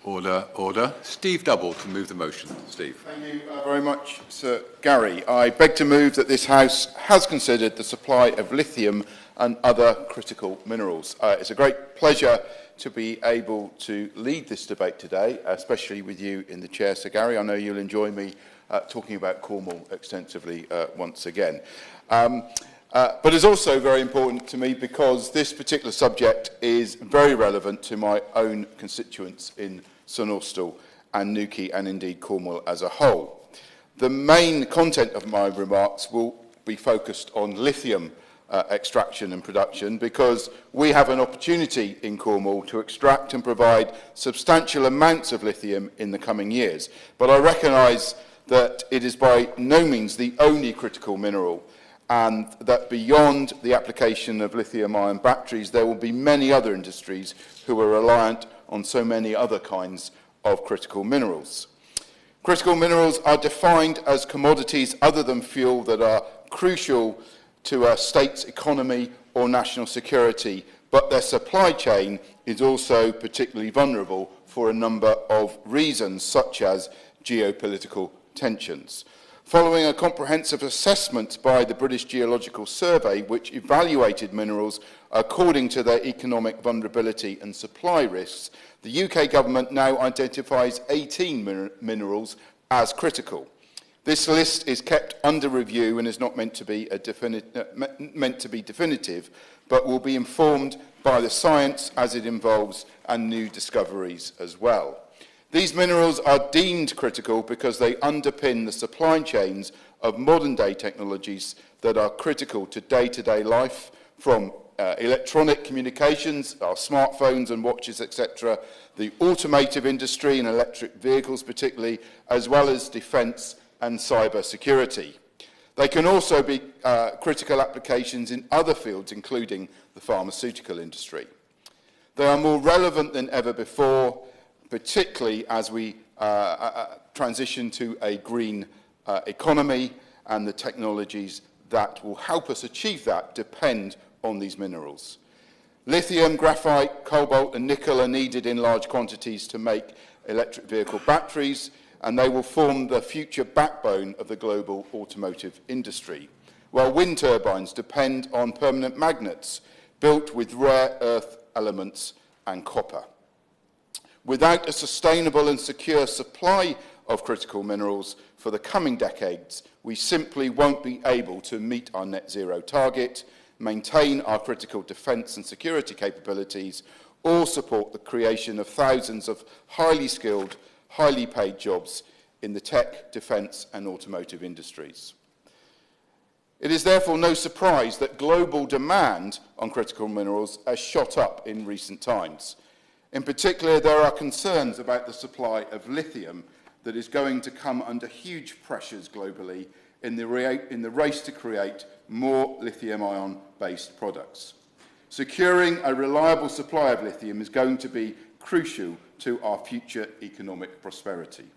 Order, order. Steve Double to move the motion. Steve. Thank you very much, Sir Gary. I beg to move that this House has considered the supply of lithium and other critical minerals. It's a great pleasure to be able to lead this debate today, especially with you in the chair, Sir Gary. I know you'll enjoy me talking about Cornwall extensively once again. But it's also very important to me because this particular subject is very relevant to my own constituents in St Austell and Newquay and indeed Cornwall as a whole. The main content of my remarks will be focused on lithium extraction and production because we have an opportunity in Cornwall to extract and provide substantial amounts of lithium in the coming years. But I recognise that it is by no means the only critical mineral and that beyond the application of lithium-ion batteries, there will be many other industries who are reliant on so many other kinds of critical minerals. Critical minerals are defined as commodities other than fuel that are crucial to a state's economy or national security, but their supply chain is also particularly vulnerable for a number of reasons, such as geopolitical tensions. Following a comprehensive assessment by the British Geological Survey, which evaluated minerals according to their economic vulnerability and supply risks, the UK government now identifies 18 minerals as critical. This list is kept under review and is not meant to be definitive, but will be informed by the science as it evolves and new discoveries as well. These minerals are deemed critical because they underpin the supply chains of modern-day technologies that are critical to day-to-day life, from electronic communications, our smartphones and watches, etc., the automotive industry and electric vehicles particularly, as well as defence and cyber security. They can also be critical applications in other fields, including the pharmaceutical industry. They are more relevant than ever before, particularly as we transition to a green economy, and the technologies that will help us achieve that depend on these minerals. Lithium, graphite, cobalt and nickel are needed in large quantities to make electric vehicle batteries, and they will form the future backbone of the global automotive industry, while wind turbines depend on permanent magnets built with rare earth elements and copper. Without a sustainable and secure supply of critical minerals for the coming decades, we simply won't be able to meet our net zero target, maintain our critical defence and security capabilities, or support the creation of thousands of highly skilled, highly paid jobs in the tech, defence and automotive industries. It is therefore no surprise that global demand on critical minerals has shot up in recent times. In particular, there are concerns about the supply of lithium that is going to come under huge pressures globally in the race to create more lithium-ion-based products. Securing a reliable supply of lithium is going to be crucial to our future economic prosperity.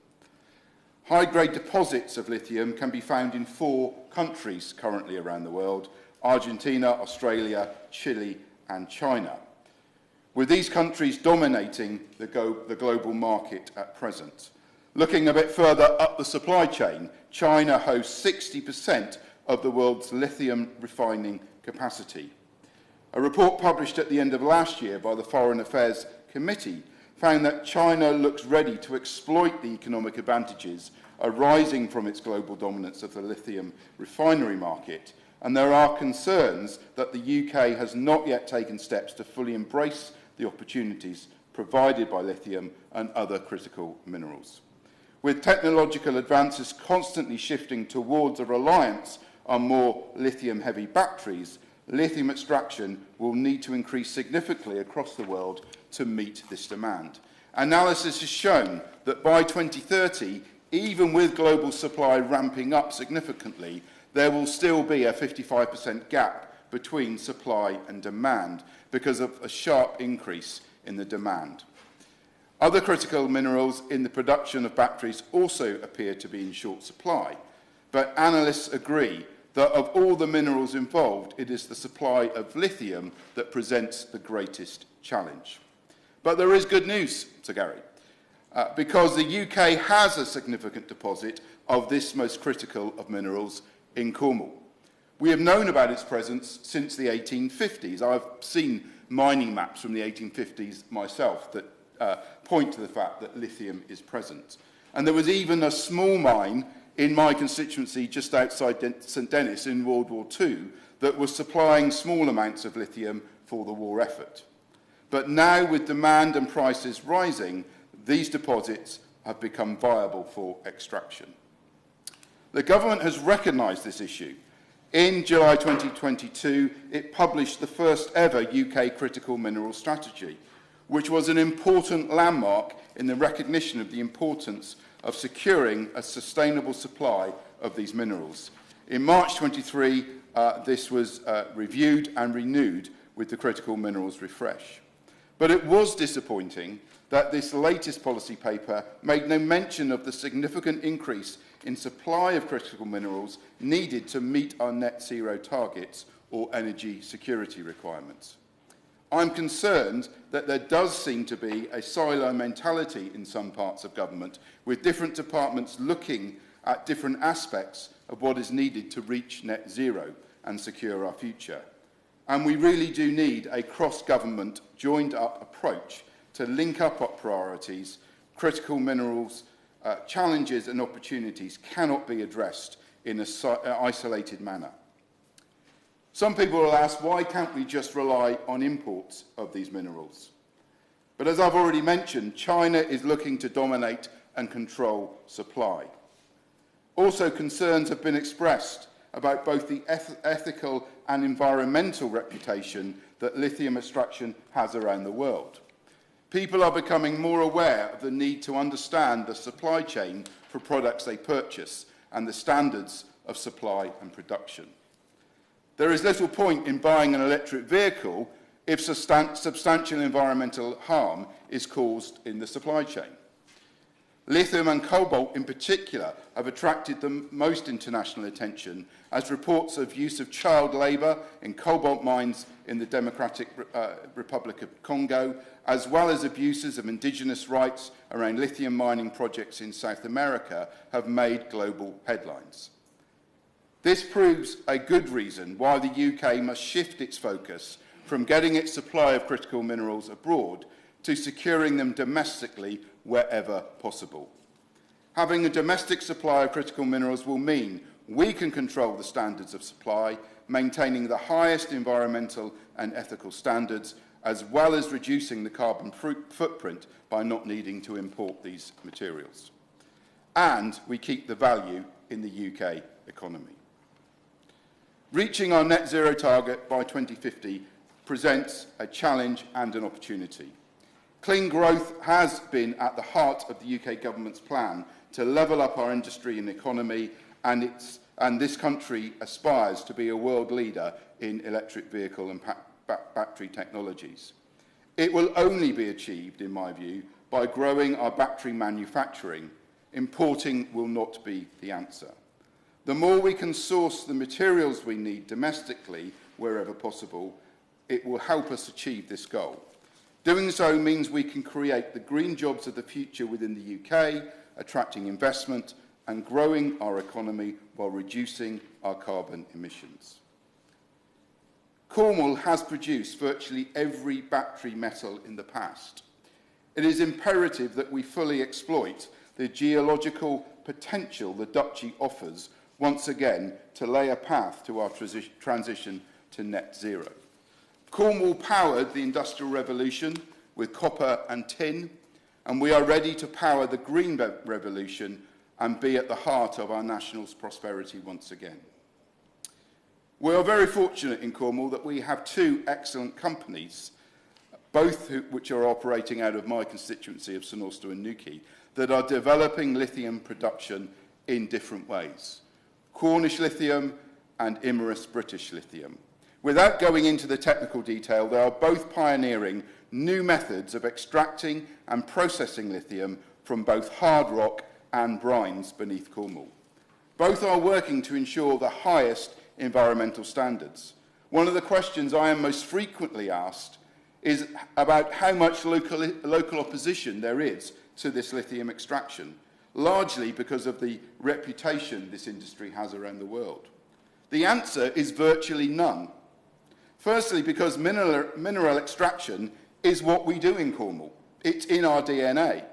High-grade deposits of lithium can be found in 4 countries currently around the world: Argentina, Australia, Chile and China, with these countries dominating the global market at present. Looking a bit further up the supply chain, China hosts 60% of the world's lithium refining capacity. A report published at the end of last year by the Foreign Affairs Committee found that China looks ready to exploit the economic advantages arising from its global dominance of the lithium refinery market, and there are concerns that the UK has not yet taken steps to fully embrace the opportunities provided by lithium and other critical minerals. With technological advances constantly shifting towards a reliance on more lithium-heavy batteries, lithium extraction will need to increase significantly across the world to meet this demand. Analysis has shown that by 2030, even with global supply ramping up significantly, there will still be a 55% gap between supply and demand because of a sharp increase in the demand. Other critical minerals in the production of batteries also appear to be in short supply, but analysts agree that of all the minerals involved, it is the supply of lithium that presents the greatest challenge. But there is good news, Sir Gary. because the UK has a significant deposit of this most critical of minerals in Cornwall. We have known about its presence since the 1850s. I've seen mining maps from the 1850s myself that point to the fact that lithium is present. And there was even a small mine in my constituency just outside St Denis in World War II that was supplying small amounts of lithium for the war effort. But now, with demand and prices rising, these deposits have become viable for extraction. The government has recognised this issue. In July 2022, it published the first ever UK critical minerals strategy, which was an important landmark in the recognition of the importance of securing a sustainable supply of these minerals. In March 23, this was reviewed and renewed with the Critical Minerals Refresh. But it was disappointing that this latest policy paper made no mention of the significant increase in supply of critical minerals needed to meet our net zero targets or energy security requirements. I'm concerned that there does seem to be a silo mentality in some parts of government, with different departments looking at different aspects of what is needed to reach net zero and secure our future. And we really do need a cross-government, joined-up approach to link up our priorities. Critical minerals challenges and opportunities cannot be addressed in an isolated manner. Some people will ask, why can't we just rely on imports of these minerals? But as I've already mentioned, China is looking to dominate and control supply. Also, concerns have been expressed about both the ethical and environmental reputation that lithium extraction has around the world. People are becoming more aware of the need to understand the supply chain for products they purchase and the standards of supply and production. There is little point in buying an electric vehicle if substantial environmental harm is caused in the supply chain. Lithium and cobalt in particular have attracted the most international attention, as reports of use of child labour in cobalt mines in the Democratic Republic of Congo, as well as abuses of indigenous rights around lithium mining projects in South America, have made global headlines. This proves a good reason why the UK must shift its focus from getting its supply of critical minerals abroad to securing them domestically wherever possible. Having a domestic supply of critical minerals will mean we can control the standards of supply, maintaining the highest environmental and ethical standards, as well as reducing the carbon footprint by not needing to import these materials. And we keep the value in the UK economy. Reaching our net zero target by 2050 presents a challenge and an opportunity. Clean growth has been at the heart of the UK government's plan to level up our industry and economy, and this country aspires to be a world leader in electric vehicle and battery technologies. It will only be achieved, in my view, by growing our battery manufacturing. Importing will not be the answer. The more we can source the materials we need domestically, wherever possible, it will help us achieve this goal. Doing so means we can create the green jobs of the future within the UK, attracting investment and growing our economy while reducing our carbon emissions. Cornwall has produced virtually every battery metal in the past. It is imperative that we fully exploit the geological potential the duchy offers once again to lay a path to our transition to net zero. Cornwall powered the Industrial Revolution with copper and tin, and we are ready to power the Green Revolution and be at the heart of our national prosperity once again. We are very fortunate in Cornwall that we have two excellent companies, both which are operating out of my constituency of St Austell and Newquay, that are developing lithium production in different ways. Cornish Lithium and Imerys British Lithium. Without going into the technical detail, they are both pioneering new methods of extracting and processing lithium from both hard rock and brines beneath Cornwall. Both are working to ensure the highest environmental standards. One of the questions I am most frequently asked is about how much local opposition there is to this lithium extraction, largely because of the reputation this industry has around the world? The answer is virtually none. Firstly, because mineral extraction is what we do in Cornwall. It's in our DNA.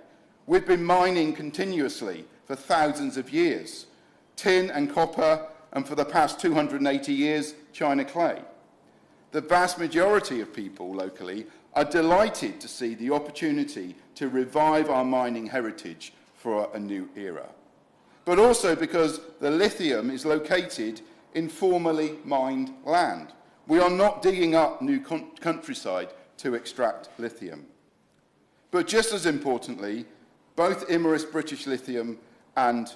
We've been mining continuously for thousands of years. Tin and copper, and for the past 280 years, China clay. The vast majority of people locally are delighted to see the opportunity to revive our mining heritage for a new era. But also because the lithium is located in formerly mined land. We are not digging up new countryside to extract lithium. But just as importantly, both Imerys British Lithium and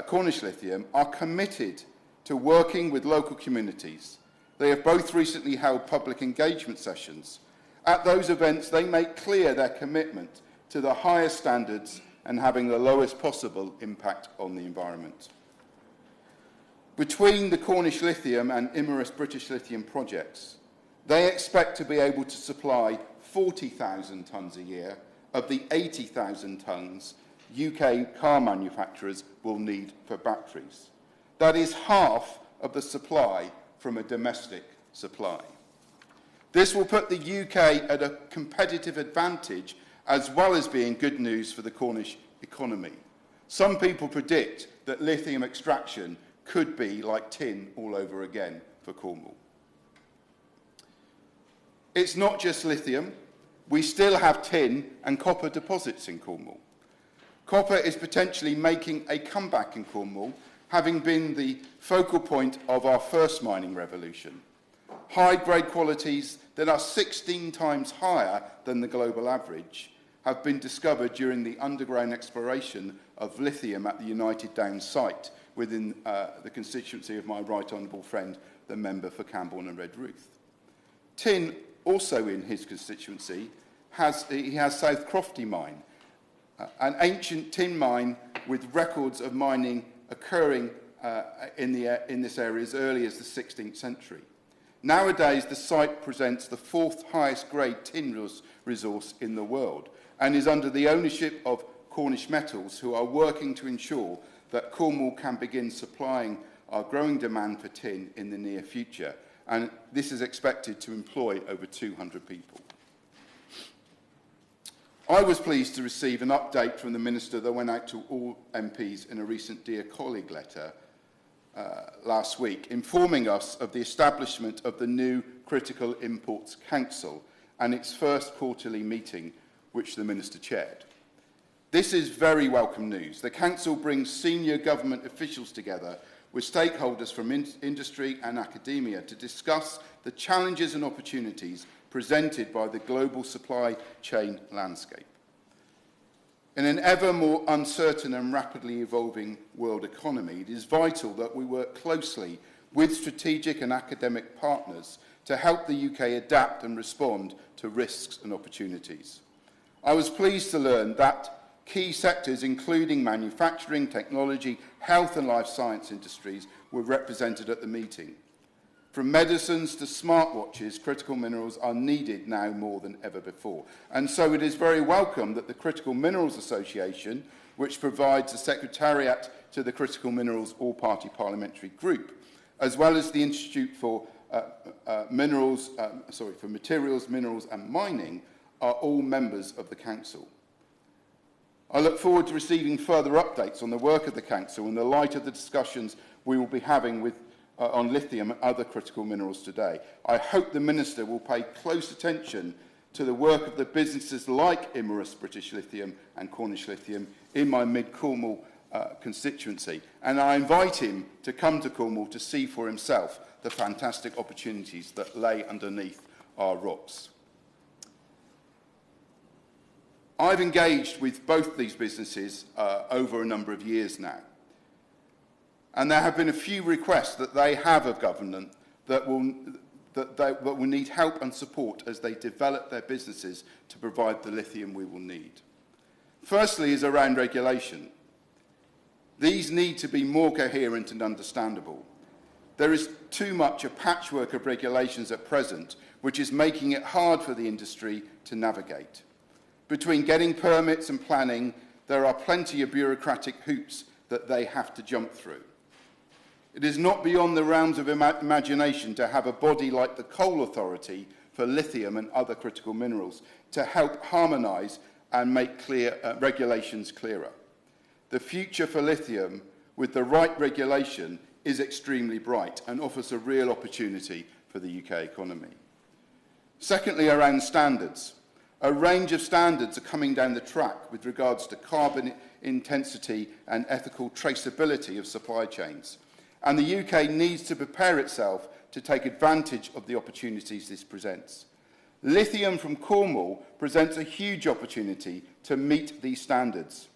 Cornish Lithium are committed to working with local communities. They have both recently held public engagement sessions. At those events, they make clear their commitment to the highest standards and having the lowest possible impact on the environment. Between the Cornish Lithium and Imerys British Lithium projects, they expect to be able to supply 40,000 tonnes a year of the 80,000 tonnes UK car manufacturers will need for batteries. That is half of the supply from a domestic supply. This will put the UK at a competitive advantage as well as being good news for the Cornish economy. Some people predict that lithium extraction could be like tin all over again for Cornwall. It's not just lithium. We still have tin and copper deposits in Cornwall. Copper is potentially making a comeback in Cornwall, having been the focal point of our first mining revolution. High-grade qualities that are 16 times higher than the global average have been discovered during the underground exploration of lithium at the United Downs site within the constituency of my right honourable friend, the member for Camborne and Redruth. Tin, also in his constituency, has South Crofty mine, an ancient tin mine with records of mining occurring in this area as early as the 16th century. Nowadays, the site presents the fourth highest grade tin resource in the world and is under the ownership of Cornish Metals, who are working to ensure that Cornwall can begin supplying our growing demand for tin in the near future. And this is expected to employ over 200 people. I was pleased to receive an update from the Minister that went out to all MPs in a recent Dear Colleague letter last week, informing us of the establishment of the new Critical Imports Council and its first quarterly meeting, which the Minister chaired. This is very welcome news. The Council brings senior government officials together with stakeholders from industry and academia to discuss the challenges and opportunities presented by the global supply chain landscape. In an ever more uncertain and rapidly evolving world economy, it is vital that we work closely with strategic and academic partners to help the UK adapt and respond to risks and opportunities. I was pleased to learn that key sectors, including manufacturing, technology, health and life science industries, were represented at the meeting. From medicines to smartwatches, critical minerals are needed now more than ever before. And so it is very welcome that the Critical Minerals Association, which provides a secretariat to the Critical Minerals All-Party Parliamentary Group, as well as the Institute for Materials, Minerals and Mining, are all members of the Council. I look forward to receiving further updates on the work of the Council in the light of the discussions we will be having on lithium and other critical minerals today. I hope the Minister will pay close attention to the work of the businesses like Imerys British Lithium and Cornish Lithium in my mid-Cornwall constituency, and I invite him to come to Cornwall to see for himself the fantastic opportunities that lay underneath our rocks. I've engaged with both these businesses over a number of years now, and there have been a few requests that they have of government that will need help and support as they develop their businesses to provide the lithium we will need. Firstly is around regulation. These need to be more coherent and understandable. There is too much a patchwork of regulations at present, which is making it hard for the industry to navigate. Between getting permits and planning, there are plenty of bureaucratic hoops that they have to jump through. It is not beyond the realms of imagination to have a body like the Coal Authority for lithium and other critical minerals to help harmonise and make regulations clearer. The future for lithium, with the right regulation, is extremely bright and offers a real opportunity for the UK economy. Secondly, around standards. A range of standards are coming down the track with regards to carbon intensity and ethical traceability of supply chains. And the UK needs to prepare itself to take advantage of the opportunities this presents. Lithium from Cornwall presents a huge opportunity to meet these standards.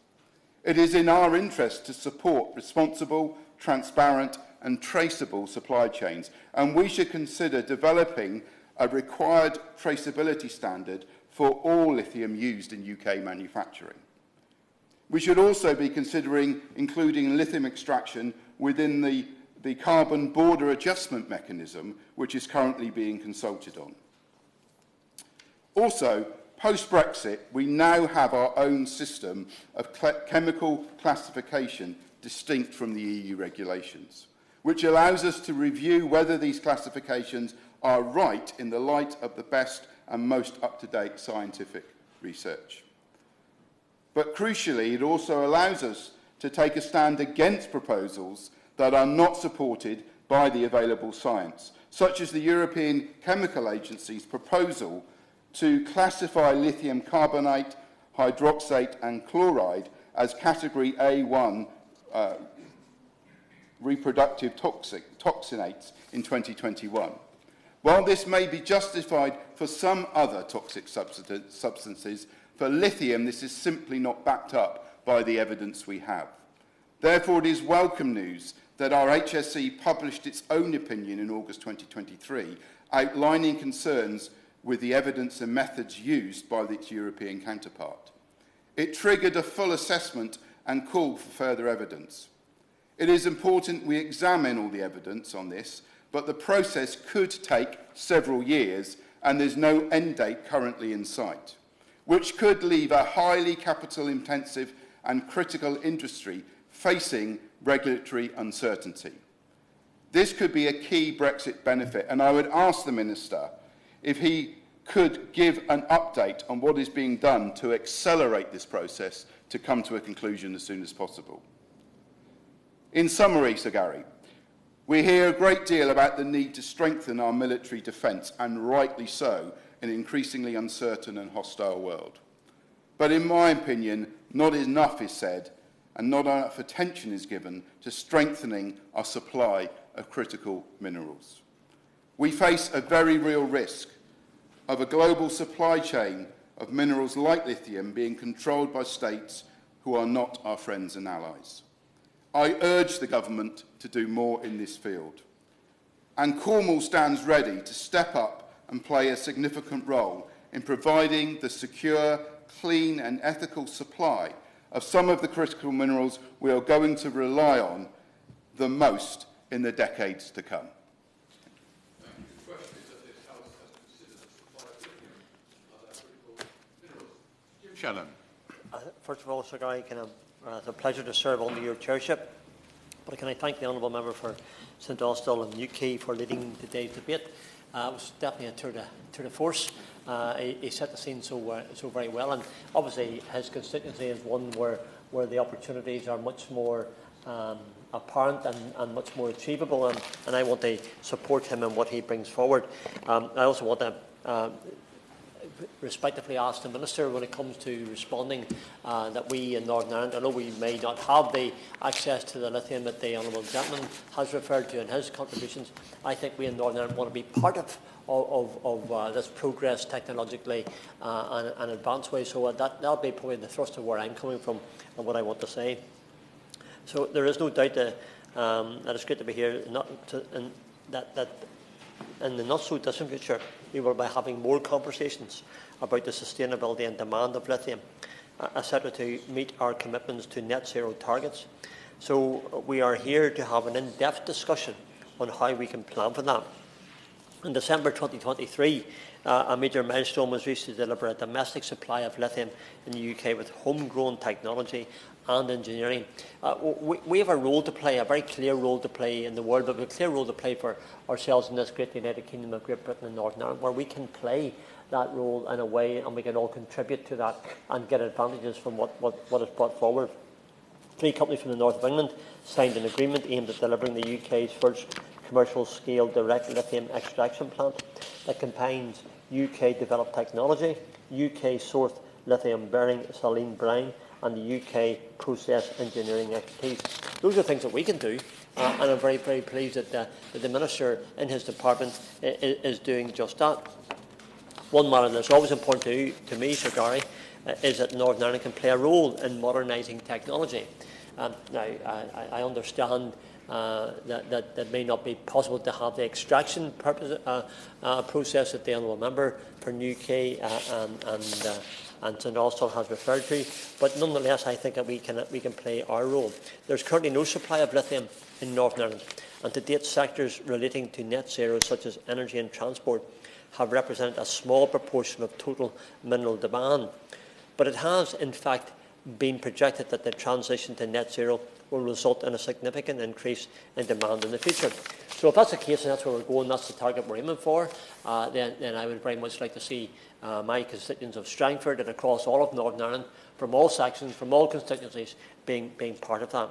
It is in our interest to support responsible, transparent and traceable supply chains, and we should consider developing a required traceability standard for all lithium used in UK manufacturing. We should also be considering including lithium extraction within the carbon border adjustment mechanism, which is currently being consulted on. Also, post-Brexit, we now have our own system of chemical classification distinct from the EU regulations, which allows us to review whether these classifications are right in the light of the best and most up-to-date scientific research. But crucially, it also allows us to take a stand against proposals that are not supported by the available science, such as the European Chemical Agency's proposal to classify lithium carbonate, hydroxate and chloride as category A1 reproductive toxinates in 2021. While this may be justified for some other toxic substances, for lithium this is simply not backed up by the evidence we have. Therefore, it is welcome news that our HSE published its own opinion in August 2023, outlining concerns with the evidence and methods used by its European counterpart. It triggered a full assessment and called for further evidence. It is important we examine all the evidence on this, but the process could take several years and there's no end date currently in sight, which could leave a highly capital-intensive and critical industry facing regulatory uncertainty. This could be a key Brexit benefit, and I would ask the Minister if he could give an update on what is being done to accelerate this process to come to a conclusion as soon as possible. In summary, Sir Gary, we hear a great deal about the need to strengthen our military defence, and rightly so, in an increasingly uncertain and hostile world. But in my opinion, not enough is said and not enough attention is given to strengthening our supply of critical minerals. We face a very real risk of a global supply chain of minerals like lithium being controlled by states who are not our friends and allies. I urge the government to do more in this field. And Cornwall stands ready to step up and play a significant role in providing the secure, clean and ethical supply of some of the critical minerals we are going to rely on the most in the decades to come. The question is that this House has considered the supply of lithium and other critical minerals. Jim Shannon. First of all, Sir Gary, it's a pleasure to serve under your chairship. But can I thank the Honourable Member for St Austell and Newquay for leading today's debate. It was definitely a tour de force. He set the scene so very well, and obviously his constituency is one where the opportunities are much more apparent and much more achievable, and I want to support him in what he brings forward. I also want to respectively ask the Minister, when it comes to responding, that we in Northern Ireland, I know we may not have the access to the lithium that the Honourable Gentleman has referred to in his contributions. I think we in Northern Ireland want to be part of this progress technologically and advanced way. So that'll be probably the thrust of where I'm coming from and what I want to say. So there is no doubt that it's great to be here. That in the not-so-distant future, we will be having more conversations about the sustainability and demand of lithium, etc., to meet our commitments to net zero targets. So we are here to have an in-depth discussion on how we can plan for that. In December 2023, A major milestone was reached to deliver a domestic supply of lithium in the UK with homegrown technology and engineering. We have a role to play, a very clear role to play in the world, but we have a clear role to play for ourselves in this great United Kingdom of Great Britain and Northern Ireland, where we can play that role in a way, and we can all contribute to that and get advantages from what is brought forward. 3 companies from the north of England signed an agreement aimed at delivering the UK's first commercial-scale direct lithium extraction plant that combines UK-developed technology, UK-sourced lithium-bearing saline brine, and the UK process engineering expertise. Those are things that we can do, and I'm very, very pleased that the Minister in his department is doing just that. One matter that's always important to me, Sir Gary, is that Northern Ireland can play a role in modernising technology. Now, I understand that it may not be possible to have the extraction process that the Honourable Member for Newquay and St Austell has referred to, but nonetheless I think that we can play our role. There is currently no supply of lithium in Northern Ireland, and to date sectors relating to net zero such as energy and transport have represented a small proportion of total mineral demand. But it has in fact been projected that the transition to net zero will result in a significant increase in demand in the future. So if that's the case and that's where we're going, that's the target we're aiming for, then I would very much like to see my constituents of Strangford and across all of Northern Ireland, from all sections, from all constituencies, being part of that.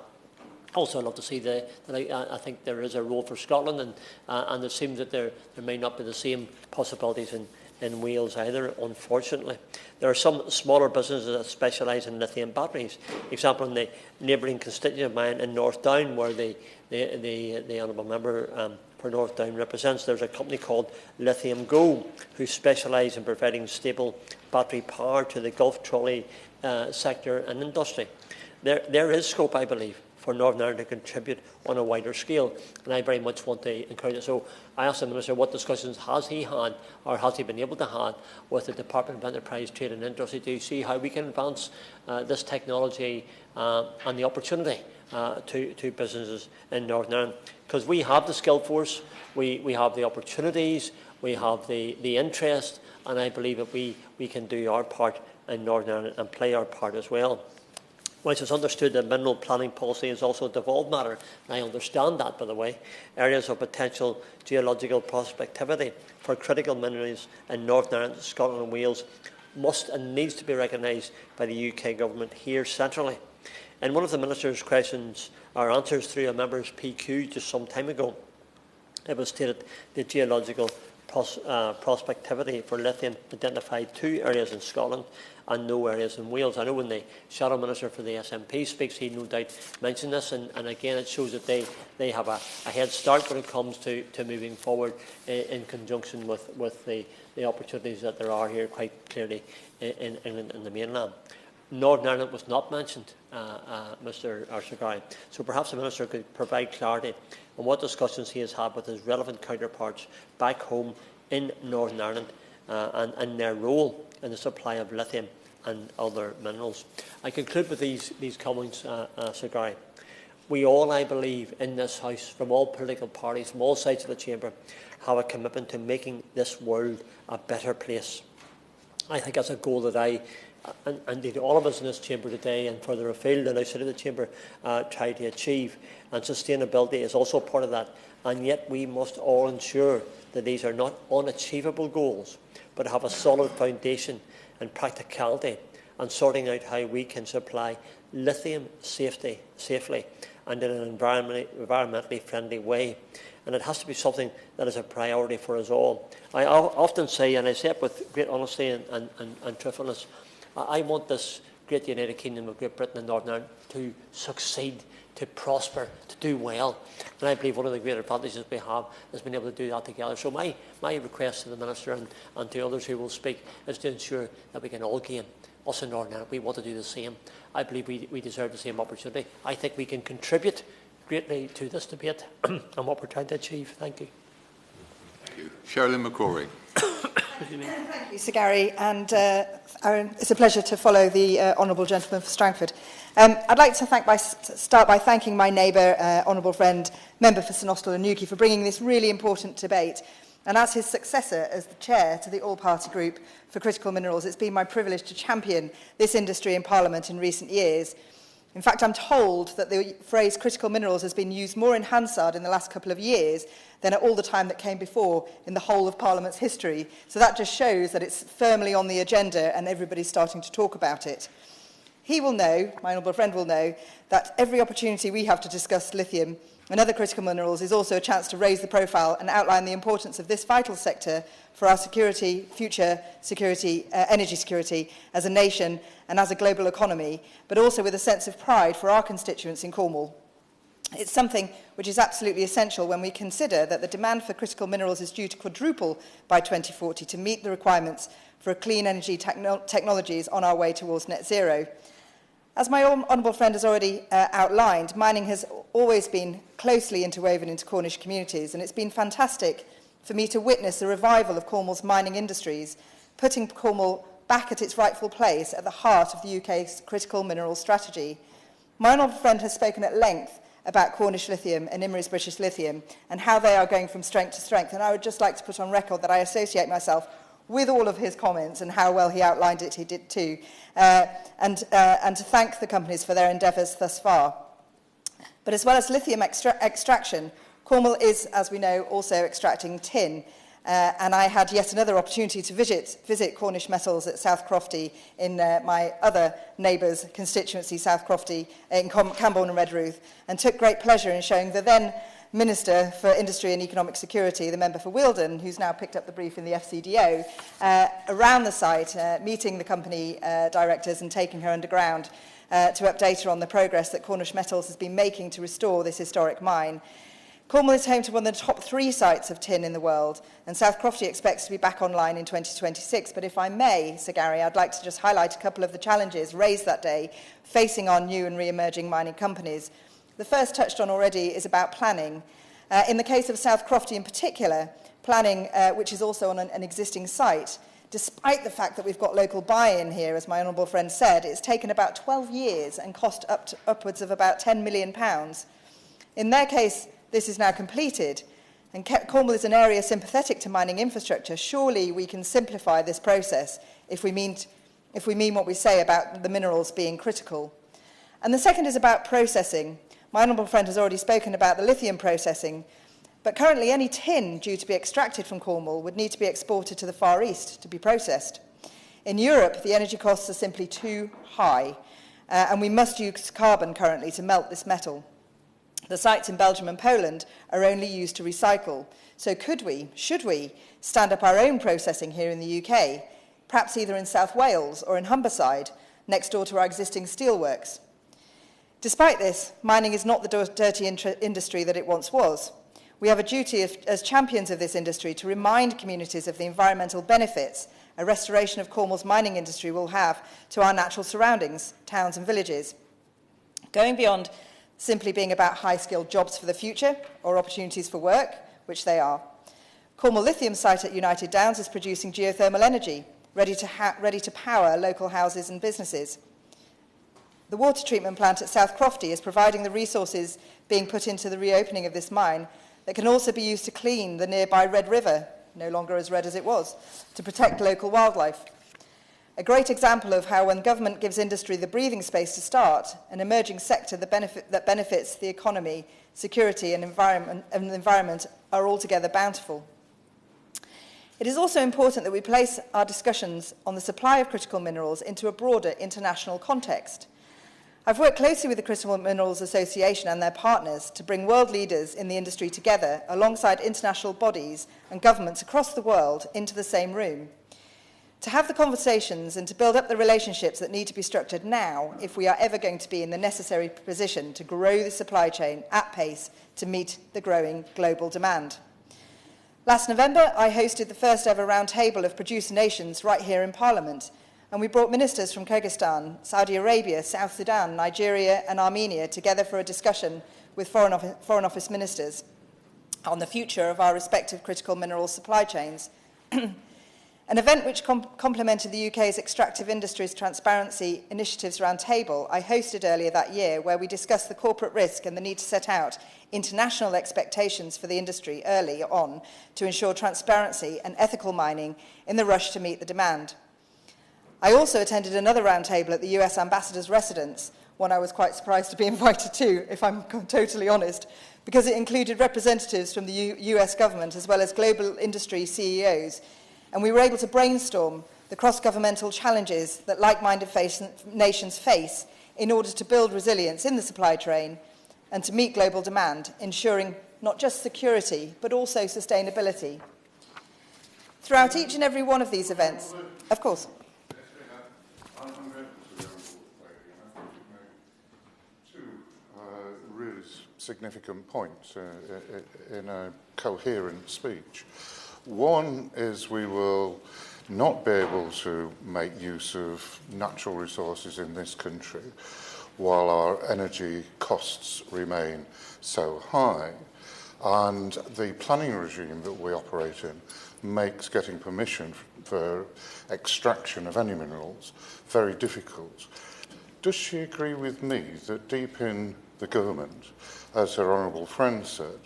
Also, I'd love to see that I think there is a role for Scotland, and it seems that there may not be the same possibilities in Wales either, unfortunately. There are some smaller businesses that specialise in lithium batteries. For example, in the neighbouring constituency of mine in North Down, where the Honourable Member for North Down represents, there's a company called Lithium Go, who specialise in providing stable battery power to the Gulf trolley sector and industry. There is scope, I believe, for Northern Ireland to contribute on a wider scale, and I very much want to encourage it. So I asked the Minister what discussions has he had, or has he been able to have, with the Department of Enterprise, Trade and Industry to see how we can advance this technology and the opportunity to businesses in Northern Ireland. Because we have the skilled force, we have the opportunities, we have the interest, and I believe that we can do our part in Northern Ireland and play our part as well. Whilst it's understood that mineral planning policy is also a devolved matter, and I understand that, by the way, areas of potential geological prospectivity for critical minerals in Northern Ireland, Scotland and Wales must and needs to be recognised by the UK Government here centrally. In one of the Minister's questions or answers through a member's PQ just some time ago, it was stated the geological prospectivity for lithium identified 2 areas in Scotland and no areas in Wales. I know when the Shadow Minister for the SNP speaks, he no doubt mentioned this, and again it shows that they have a head start when it comes to moving forward in conjunction with the opportunities that there are here quite clearly in England and the mainland. Northern Ireland was not mentioned, Mr. Arshagari, so perhaps the Minister could provide clarity on what discussions he has had with his relevant counterparts back home in Northern Ireland and their role in the supply of lithium and other minerals. I conclude with these comments, Sir Gary. We all, I believe, in this House, from all political parties, from all sides of the Chamber, have a commitment to making this world a better place. I think that's a goal that I, and indeed all of us in this Chamber today and further afield and outside of the Chamber, try to achieve. And sustainability is also part of that. And yet we must all ensure that these are not unachievable goals, but have a solid foundation and practicality, and sorting out how we can supply lithium safely and in an environmentally friendly way. And it has to be something that is a priority for us all. I often say, and I say it with great honesty and truthfulness, I want this great United Kingdom of Great Britain and Northern Ireland to succeed, to prosper, to do well. And I believe one of the great advantages we have is being able to do that together. So my request to the Minister and to others who will speak is to ensure that we can all gain. Us in Northern Ireland, we want to do the same. I believe we deserve the same opportunity. I think we can contribute greatly to this debate and what we're trying to achieve. Thank you. Thank you. Sherilyn McCrory. Thank you, Sir Gary, and it's a pleasure to follow the honourable gentleman for Strangford. I'd like to start by thanking my neighbour, honourable friend, member for St Austell and Newquay, for bringing this really important debate. And as his successor as the chair to the all-party group for critical minerals, it's been my privilege to champion this industry in Parliament in recent years. In fact, I'm told that the phrase critical minerals has been used more in Hansard in the last couple of years than at all the time that came before in the whole of Parliament's history. So that just shows that it's firmly on the agenda and everybody's starting to talk about it. He will know, my honourable friend will know, that every opportunity we have to discuss lithium and other critical minerals is also a chance to raise the profile and outline the importance of this vital sector for our security, future security, energy security as a nation and as a global economy, but also with a sense of pride for our constituents in Cornwall. It's something which is absolutely essential when we consider that the demand for critical minerals is due to quadruple by 2040 to meet the requirements for clean energy technologies on our way towards net zero. As my honourable friend has already outlined, mining has always been closely interwoven into Cornish communities, and it's been fantastic for me to witness the revival of Cornwall's mining industries, putting Cornwall back at its rightful place at the heart of the UK's critical minerals strategy. My honourable friend has spoken at length about Cornish lithium and Imry's British lithium and how they are going from strength to strength, and I would just like to put on record that I associate myself with all of his comments and how well he outlined it, he did too, and to thank the companies for their endeavours thus far. But as well as lithium extraction, Cornwall is, as we know, also extracting tin, and I had yet another opportunity to visit Cornish Metals at South Crofty in my other neighbour's constituency, South Crofty, in Camborne and Redruth, and took great pleasure in showing the then Minister for Industry and Economic Security, the member for Wealdon, who's now picked up the brief in the FCDO, around the site, meeting the company directors and taking her underground to update her on the progress that Cornish Metals has been making to restore this historic mine. Cornwall is home to one of the top 3 sites of tin in the world, and South Crofty expects to be back online in 2026. But if I may, Sir Gary, I'd like to just highlight a couple of the challenges raised that day facing our new and re-emerging mining companies. The first touched on already is about planning. In the case of South Crofty in particular, planning, which is also on an existing site, despite the fact that we've got local buy-in here, as my honourable friend said, it's taken about 12 years and cost upwards of about £10 million. In their case, this is now completed, and Cornwall is an area sympathetic to mining infrastructure. Surely we can simplify this process if we mean what we say about the minerals being critical. And the second is about processing. My honourable friend has already spoken about the lithium processing, but currently any tin due to be extracted from Cornwall would need to be exported to the Far East to be processed. In Europe, the energy costs are simply too high, and we must use carbon currently to melt this metal. The sites in Belgium and Poland are only used to recycle. So should we stand up our own processing here in the UK, perhaps either in South Wales or in Humberside, next door to our existing steelworks? Despite this, mining is not the dirty industry that it once was. We have a duty as champions of this industry to remind communities of the environmental benefits a restoration of Cornwall's mining industry will have to our natural surroundings, towns and villages. Going beyond simply being about high-skilled jobs for the future or opportunities for work, which they are. Cornwall Lithium site at United Downs is producing geothermal energy, ready to power local houses and businesses. The water treatment plant at South Crofty is providing the resources being put into the reopening of this mine that can also be used to clean the nearby Red River, no longer as red as it was, to protect local wildlife. A great example of how when government gives industry the breathing space to start, an emerging sector that benefits the economy, security and environment are altogether bountiful. It is also important that we place our discussions on the supply of critical minerals into a broader international context. I've worked closely with the Critical Minerals Association and their partners to bring world leaders in the industry together alongside international bodies and governments across the world into the same room. To have the conversations and to build up the relationships that need to be structured now if we are ever going to be in the necessary position to grow the supply chain at pace to meet the growing global demand. Last November, I hosted the first ever roundtable of producer nations right here in Parliament, and we brought ministers from Kyrgyzstan, Saudi Arabia, South Sudan, Nigeria and Armenia together for a discussion with Foreign Office ministers on the future of our respective critical mineral supply chains. An event which complemented the UK's Extractive Industries Transparency Initiatives Roundtable I hosted earlier that year, where we discussed the corporate risk and the need to set out international expectations for the industry early on to ensure transparency and ethical mining in the rush to meet the demand. I also attended another roundtable at the US Ambassador's residence, one I was quite surprised to be invited to, if I'm totally honest, because it included representatives from the US government as well as global industry CEOs, and we were able to brainstorm the cross-governmental challenges that like-minded nations face in order to build resilience in the supply chain and to meet global demand, ensuring not just security, but also sustainability. Throughout each and every one of these events, of course. Really significant points in a coherent speech. One is we will not be able to make use of natural resources in this country while our energy costs remain so high, and the planning regime that we operate in makes getting permission for extraction of any minerals very difficult. Does she agree with me that deep in the government, as her honourable friend said,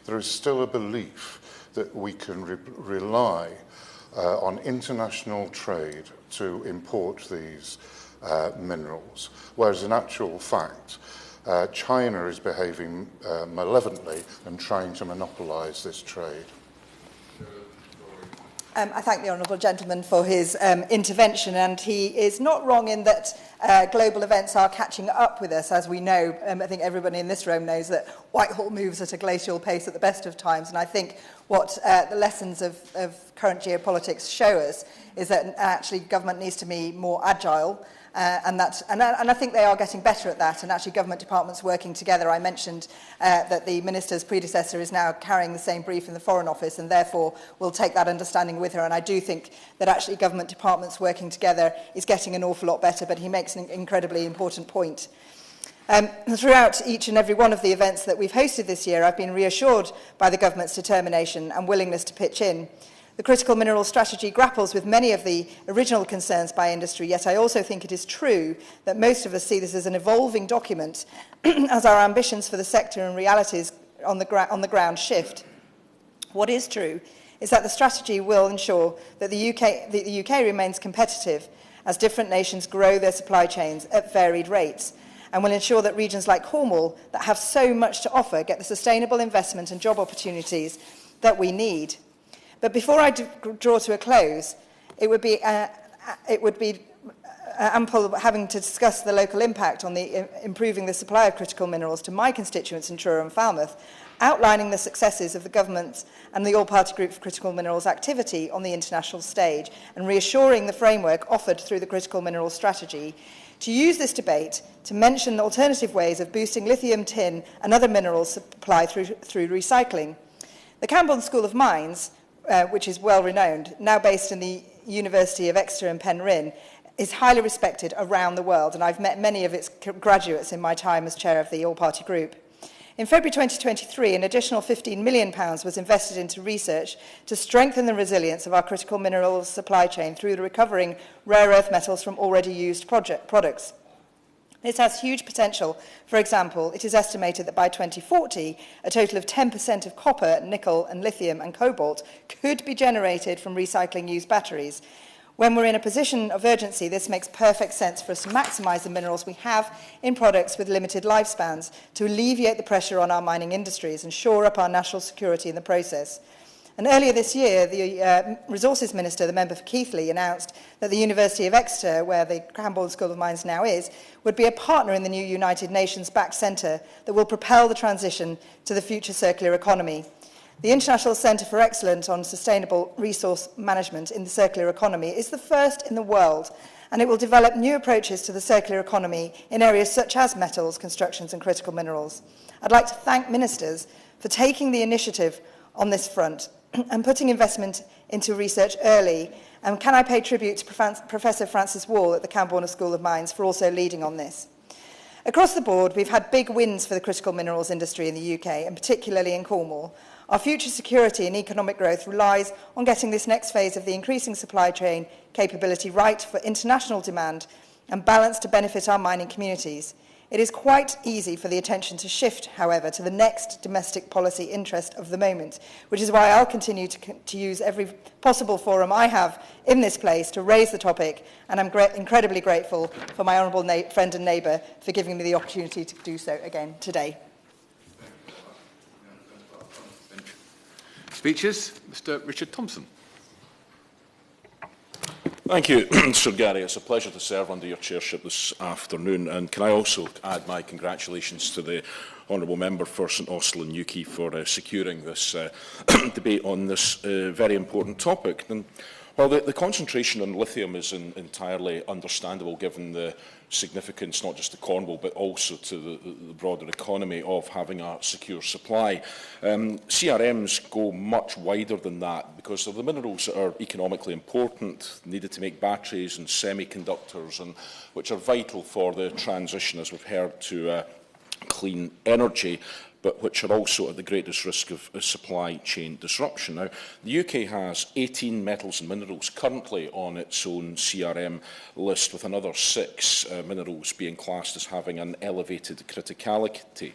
there is still a belief that we can rely on international trade to import these minerals, whereas in actual fact, China is behaving malevolently and trying to monopolise this trade? I thank the honourable gentleman for his intervention, and he is not wrong in that global events are catching up with us, as we know. I think everybody in this room knows that Whitehall moves at a glacial pace at the best of times, and I think what the lessons of current geopolitics show us is that actually government needs to be more agile, and I think they are getting better at that, and actually government departments working together. I mentioned that the minister's predecessor is now carrying the same brief in the Foreign Office, and therefore will take that understanding with her, and I do think that actually government departments working together is getting an awful lot better, but he makes an incredibly important point. Throughout each and every one of the events that we've hosted this year, I've been reassured by the government's determination and willingness to pitch in. The critical minerals strategy grapples with many of the original concerns by industry, yet I also think it is true that most of us see this as an evolving document as our ambitions for the sector and realities on the ground shift. What is true is that the strategy will ensure that the UK remains competitive as different nations grow their supply chains at varied rates, and will ensure that regions like Cornwall that have so much to offer get the sustainable investment and job opportunities that we need. But before I draw to a close, it would be ample having to discuss the local impact on improving the supply of critical minerals to my constituents in Truro and Falmouth, outlining the successes of the government and the All-Party Group for Critical Minerals activity on the international stage, and reassuring the framework offered through the Critical Minerals Strategy, to use this debate to mention alternative ways of boosting lithium, tin and other minerals supply through recycling. The Camborne School of Mines, which is well renowned, now based in the University of Exeter and Penryn, is highly respected around the world, and I've met many of its graduates in my time as chair of the All-Party Group. In February 2023, an additional £15 million was invested into research to strengthen the resilience of our critical minerals supply chain through the recovering rare earth metals from already used products. This has huge potential. For example, it is estimated that by 2040, a total of 10% of copper, nickel, and lithium and cobalt could be generated from recycling used batteries. When we're in a position of urgency, this makes perfect sense for us to maximise the minerals we have in products with limited lifespans to alleviate the pressure on our mining industries and shore up our national security in the process. And earlier this year, the Resources Minister, the member for Keighley, announced that the University of Exeter, where the Camborne School of Mines now is, would be a partner in the new United Nations-backed centre that will propel the transition to the future circular economy. The International Centre for Excellence on Sustainable Resource Management in the Circular Economy is the first in the world, and it will develop new approaches to the circular economy in areas such as metals, constructions and critical minerals. I'd like to thank ministers for taking the initiative on this front and putting investment into research early. And can I pay tribute to Professor Francis Wall at the Camborne School of Mines for also leading on this. Across the board, we've had big wins for the critical minerals industry in the UK, and particularly in Cornwall. Our future security and economic growth relies on getting this next phase of the increasing supply chain capability right for international demand and balanced to benefit our mining communities. It is quite easy for the attention to shift, however, to the next domestic policy interest of the moment, which is why I'll continue to use every possible forum I have in this place to raise the topic, and I'm incredibly grateful for my honourable friend and neighbour for giving me the opportunity to do so again today. Speeches. Mr. Richard Thompson. Thank you, Sir Gary. It's a pleasure to serve under your chairship this afternoon. And can I also add my congratulations to the Honourable Member for St Austell and Newquay for securing this debate on this very important topic. And while the concentration on lithium is entirely understandable given the significance not just to Cornwall but also to the broader economy of having a secure supply, CRMs go much wider than that because they're the minerals that are economically important, needed to make batteries and semiconductors, and which are vital for the transition, as we've heard, to clean energy, but which are also at the greatest risk of supply chain disruption. Now, the UK has 18 metals and minerals currently on its own CRM list, with another 6 minerals being classed as having an elevated criticality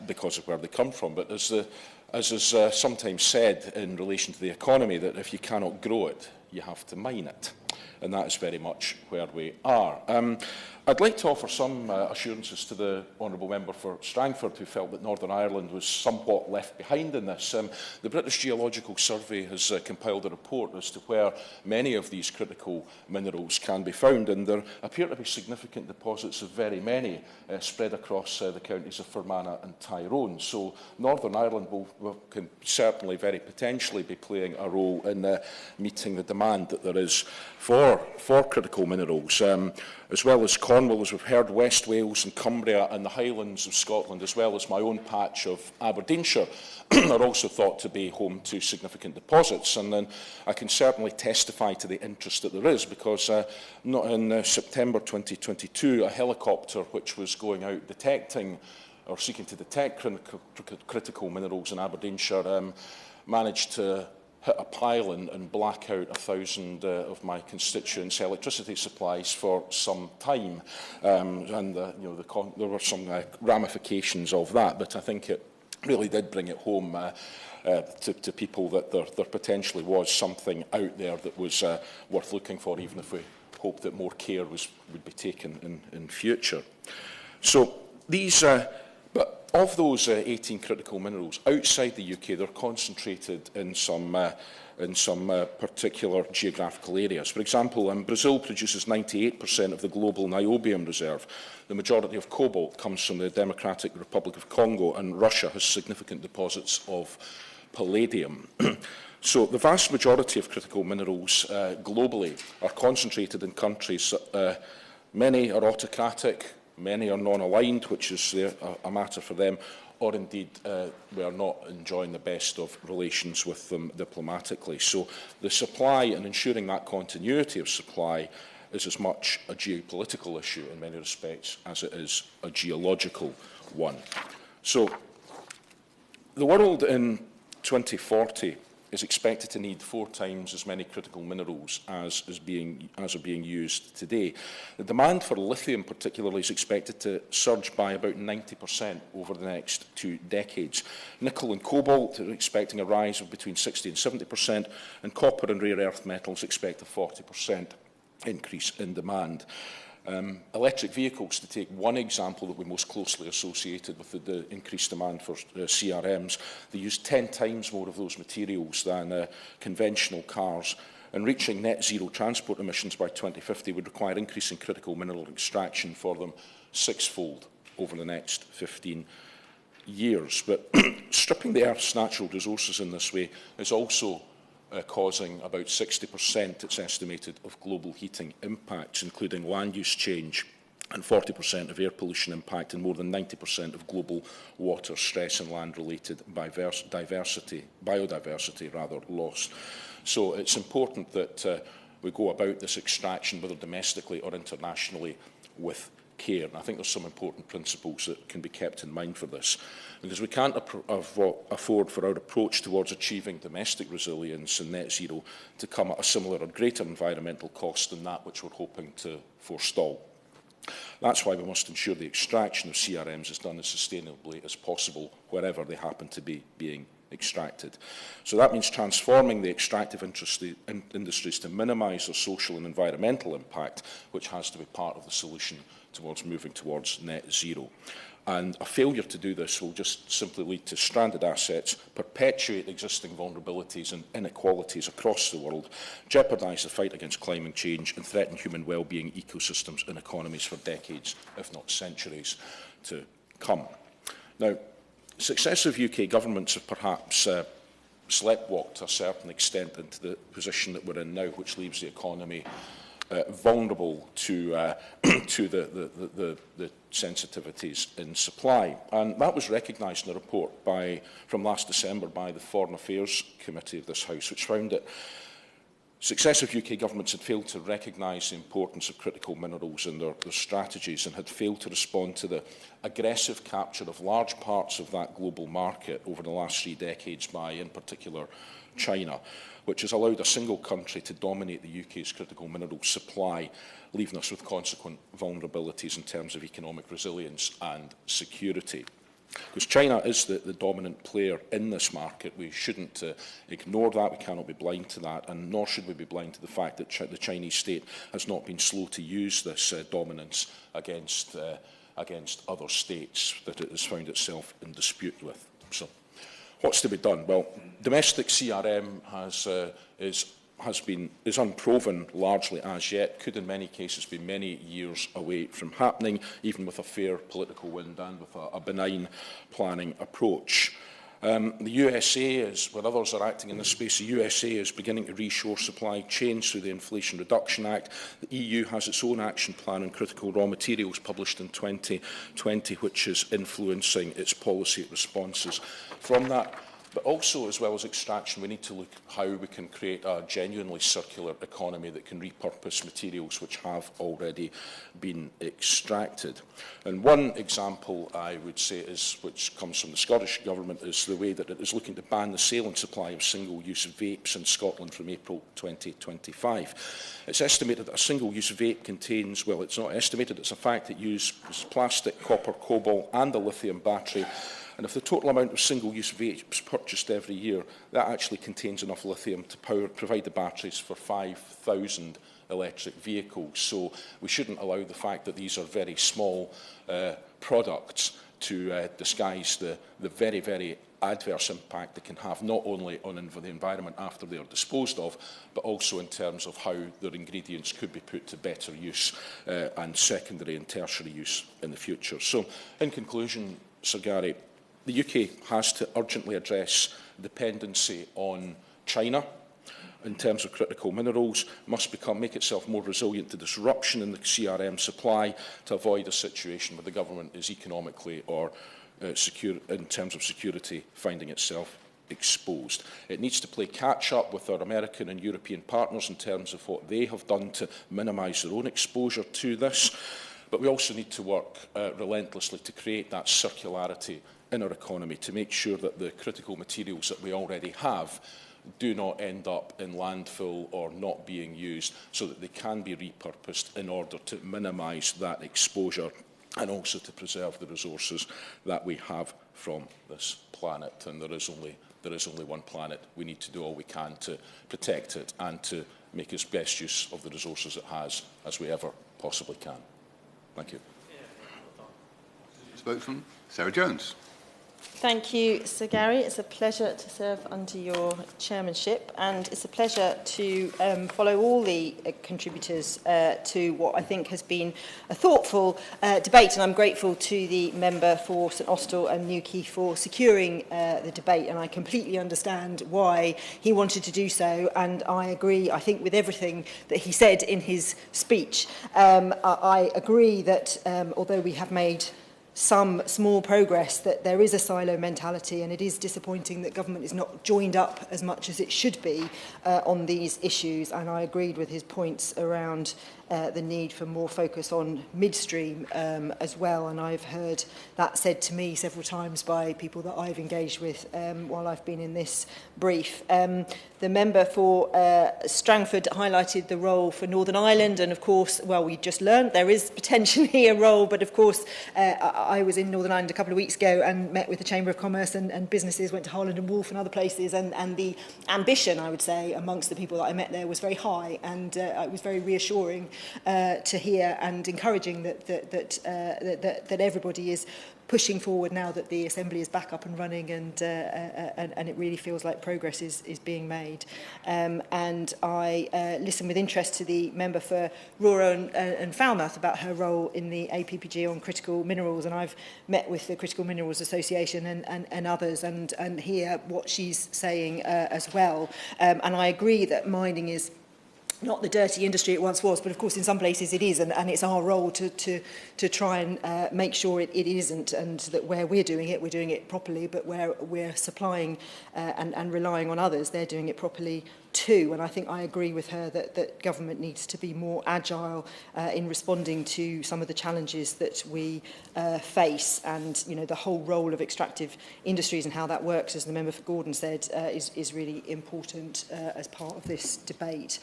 because of where they come from. But as is sometimes said in relation to the economy, that if you cannot grow it, you have to mine it. And that is very much where we are. I'd like to offer some assurances to the Honourable Member for Strangford, who felt that Northern Ireland was somewhat left behind in this. The British Geological Survey has compiled a report as to where many of these critical minerals can be found, and there appear to be significant deposits of very many spread across the counties of Fermanagh and Tyrone. So Northern Ireland can certainly very potentially be playing a role in meeting the demand that there is for critical minerals, as well as Cornwall, as we've heard, West Wales and Cumbria and the Highlands of Scotland, as well as my own patch of Aberdeenshire, are also thought to be home to significant deposits. And then I can certainly testify to the interest that there is, because in September 2022, a helicopter which was going out detecting or seeking to detect critical minerals in Aberdeenshire managed to hit a pile and black out 1,000 of my constituents' electricity supplies for some time. There were some ramifications of that, but I think it really did bring it home to people that there potentially was something out there that was worth looking for, even if we hope that more care would be taken in future. So these... But of those 18 critical minerals outside the UK, they're concentrated in some particular geographical areas. For example, Brazil produces 98% of the global niobium reserve. The majority of cobalt comes from the Democratic Republic of Congo, and Russia has significant deposits of palladium. So the vast majority of critical minerals globally are concentrated in countries. Many are autocratic, many are non-aligned, which is a matter for them, or indeed we are not enjoying the best of relations with them diplomatically. So the supply and ensuring that continuity of supply is as much a geopolitical issue in many respects as it is a geological one. So the world in 2040 is expected to need 4 times as many critical minerals as are being used today. The demand for lithium particularly is expected to surge by about 90% over the next 2 decades. Nickel and cobalt are expecting a rise of between 60 and 70%, and copper and rare earth metals expect a 40% increase in demand. Electric vehicles, to take one example that we most closely associated with the increased demand for CRMs, they use 10 times more of those materials than conventional cars, and reaching net zero transport emissions by 2050 would require increasing critical mineral extraction for them 6-fold over the next 15 years. But stripping the Earth's natural resources in this way is also causing about 60%, it's estimated, of global heating impacts, including land use change, and 40% of air pollution impact, and more than 90% of global water stress and land-related biodiversity loss. So it's important that we go about this extraction, whether domestically or internationally, with care. And I think there's some important principles that can be kept in mind for this, because we can't afford for our approach towards achieving domestic resilience and net zero to come at a similar or greater environmental cost than that which we're hoping to forestall. That's why we must ensure the extraction of CRMs is done as sustainably as possible wherever they happen to be being extracted. So that means transforming the extractive industries to minimise their social and environmental impact, which has to be part of the solution towards moving towards net zero. And a failure to do this will just simply lead to stranded assets, perpetuate existing vulnerabilities and inequalities across the world, jeopardise the fight against climate change and threaten human well-being, ecosystems and economies for decades, if not centuries, to come. Now, successive UK governments have perhaps sleptwalked to a certain extent into the position that we're in now, which leaves the economy vulnerable to the sensitivities in supply. And that was recognised in a report from last December by the Foreign Affairs Committee of this House, which found that successive UK governments had failed to recognise the importance of critical minerals in their strategies and had failed to respond to the aggressive capture of large parts of that global market over the last 3 decades by, in particular, China, which has allowed a single country to dominate the UK's critical mineral supply, leaving us with consequent vulnerabilities in terms of economic resilience and security. Because China is the dominant player in this market, we shouldn't ignore that, we cannot be blind to that, and nor should we be blind to the fact that the Chinese state has not been slow to use this dominance against other states that it has found itself in dispute with. So, what's to be done? Well, domestic CRM is unproven largely as yet, could in many cases be many years away from happening, even with a fair political wind and with a benign planning approach. The USA, where others are acting in this space, the USA is beginning to reshore supply chains through the Inflation Reduction Act. The EU has its own action plan on critical raw materials published in 2020, which is influencing its policy responses from that. But also, as well as extraction, we need to look at how we can create a genuinely circular economy that can repurpose materials which have already been extracted. And one example, I would say, which comes from the Scottish Government, is the way that it is looking to ban the sale and supply of single-use vapes in Scotland from April 2025. It's estimated that a single-use vape contains, well, it's not estimated, it's a fact, it uses plastic, copper, cobalt and a lithium battery. And if the total amount of single-use vapes purchased every year, that actually contains enough lithium to provide the batteries for 5,000 electric vehicles. So we shouldn't allow the fact that these are very small products to disguise the very, very adverse impact they can have, not only on the environment after they are disposed of, but also in terms of how their ingredients could be put to better use and secondary and tertiary use in the future. So, in conclusion, Sir Gary, the UK has to urgently address dependency on China in terms of critical minerals, must make itself more resilient to disruption in the CRM supply to avoid a situation where the government is economically or in terms of security finding itself exposed. It needs to play catch-up with our American and European partners in terms of what they have done to minimise their own exposure to this. But we also need to work relentlessly to create that circularity in our economy to make sure that the critical materials that we already have do not end up in landfill or not being used, so that they can be repurposed in order to minimise that exposure and also to preserve the resources that we have from this planet. And there is only one planet. We need to do all we can to protect it and to make as best use of the resources it has as we ever possibly can. Thank you. Spokesman, Sarah Jones. Thank you, Sir Gary. It's a pleasure to serve under your chairmanship, and it's a pleasure to follow all the contributors to what I think has been a thoughtful debate, and I'm grateful to the member for St Austell and Newquay for securing the debate, and I completely understand why he wanted to do so, and I agree, I think, with everything that he said in his speech. I agree that although we have made some small progress, that there is a silo mentality, and it is disappointing that government is not joined up as much as it should be on these issues. And I agreed with his points around the need for more focus on midstream as well, and I've heard that said to me several times by people that I've engaged with while I've been in this brief. The member for Strangford highlighted the role for Northern Ireland, and of course, well, we just learned there is potentially a role, but of course I was in Northern Ireland a couple of weeks ago and met with the Chamber of Commerce and businesses, went to Holland and Wolff and other places, and the ambition, I would say, amongst the people that I met there was very high, and it was very reassuring to hear and encouraging that everybody is pushing forward now that the Assembly is back up and running, and it really feels like progress is being made. And I listen with interest to the member for Roura and Falmouth about her role in the APPG on critical minerals, and I've met with the Critical Minerals Association and others and hear what she's saying as well. And I agree that mining is not the dirty industry it once was, but of course in some places it is, and it's our role to try and make sure it isn't, and that where we're doing it properly, but where we're supplying and relying on others, they're doing it properly too. And I think I agree with her that government needs to be more agile in responding to some of the challenges that we face, and you know, the whole role of extractive industries and how that works, as the member for Gordon said, is really important as part of this debate.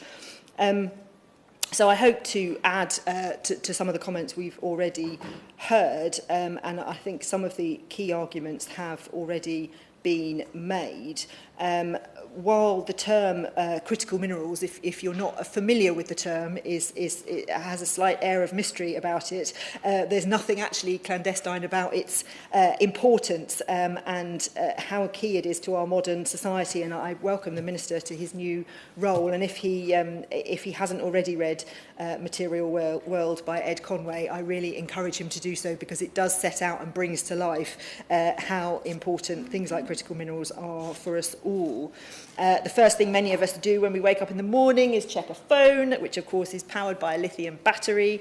So I hope to add to some of the comments we've already heard, and I think some of the key arguments have already been made. While the term critical minerals, if you're not familiar with the term, it has a slight air of mystery about it. There's nothing actually clandestine about its importance and how key it is to our modern society. And I welcome the Minister to his new role. And if he hasn't already read Material World by Ed Conway, I really encourage him to do so, because it does set out and brings to life how important things like critical minerals are for us all. The first thing many of us do when we wake up in the morning is check a phone, which of course is powered by a lithium battery.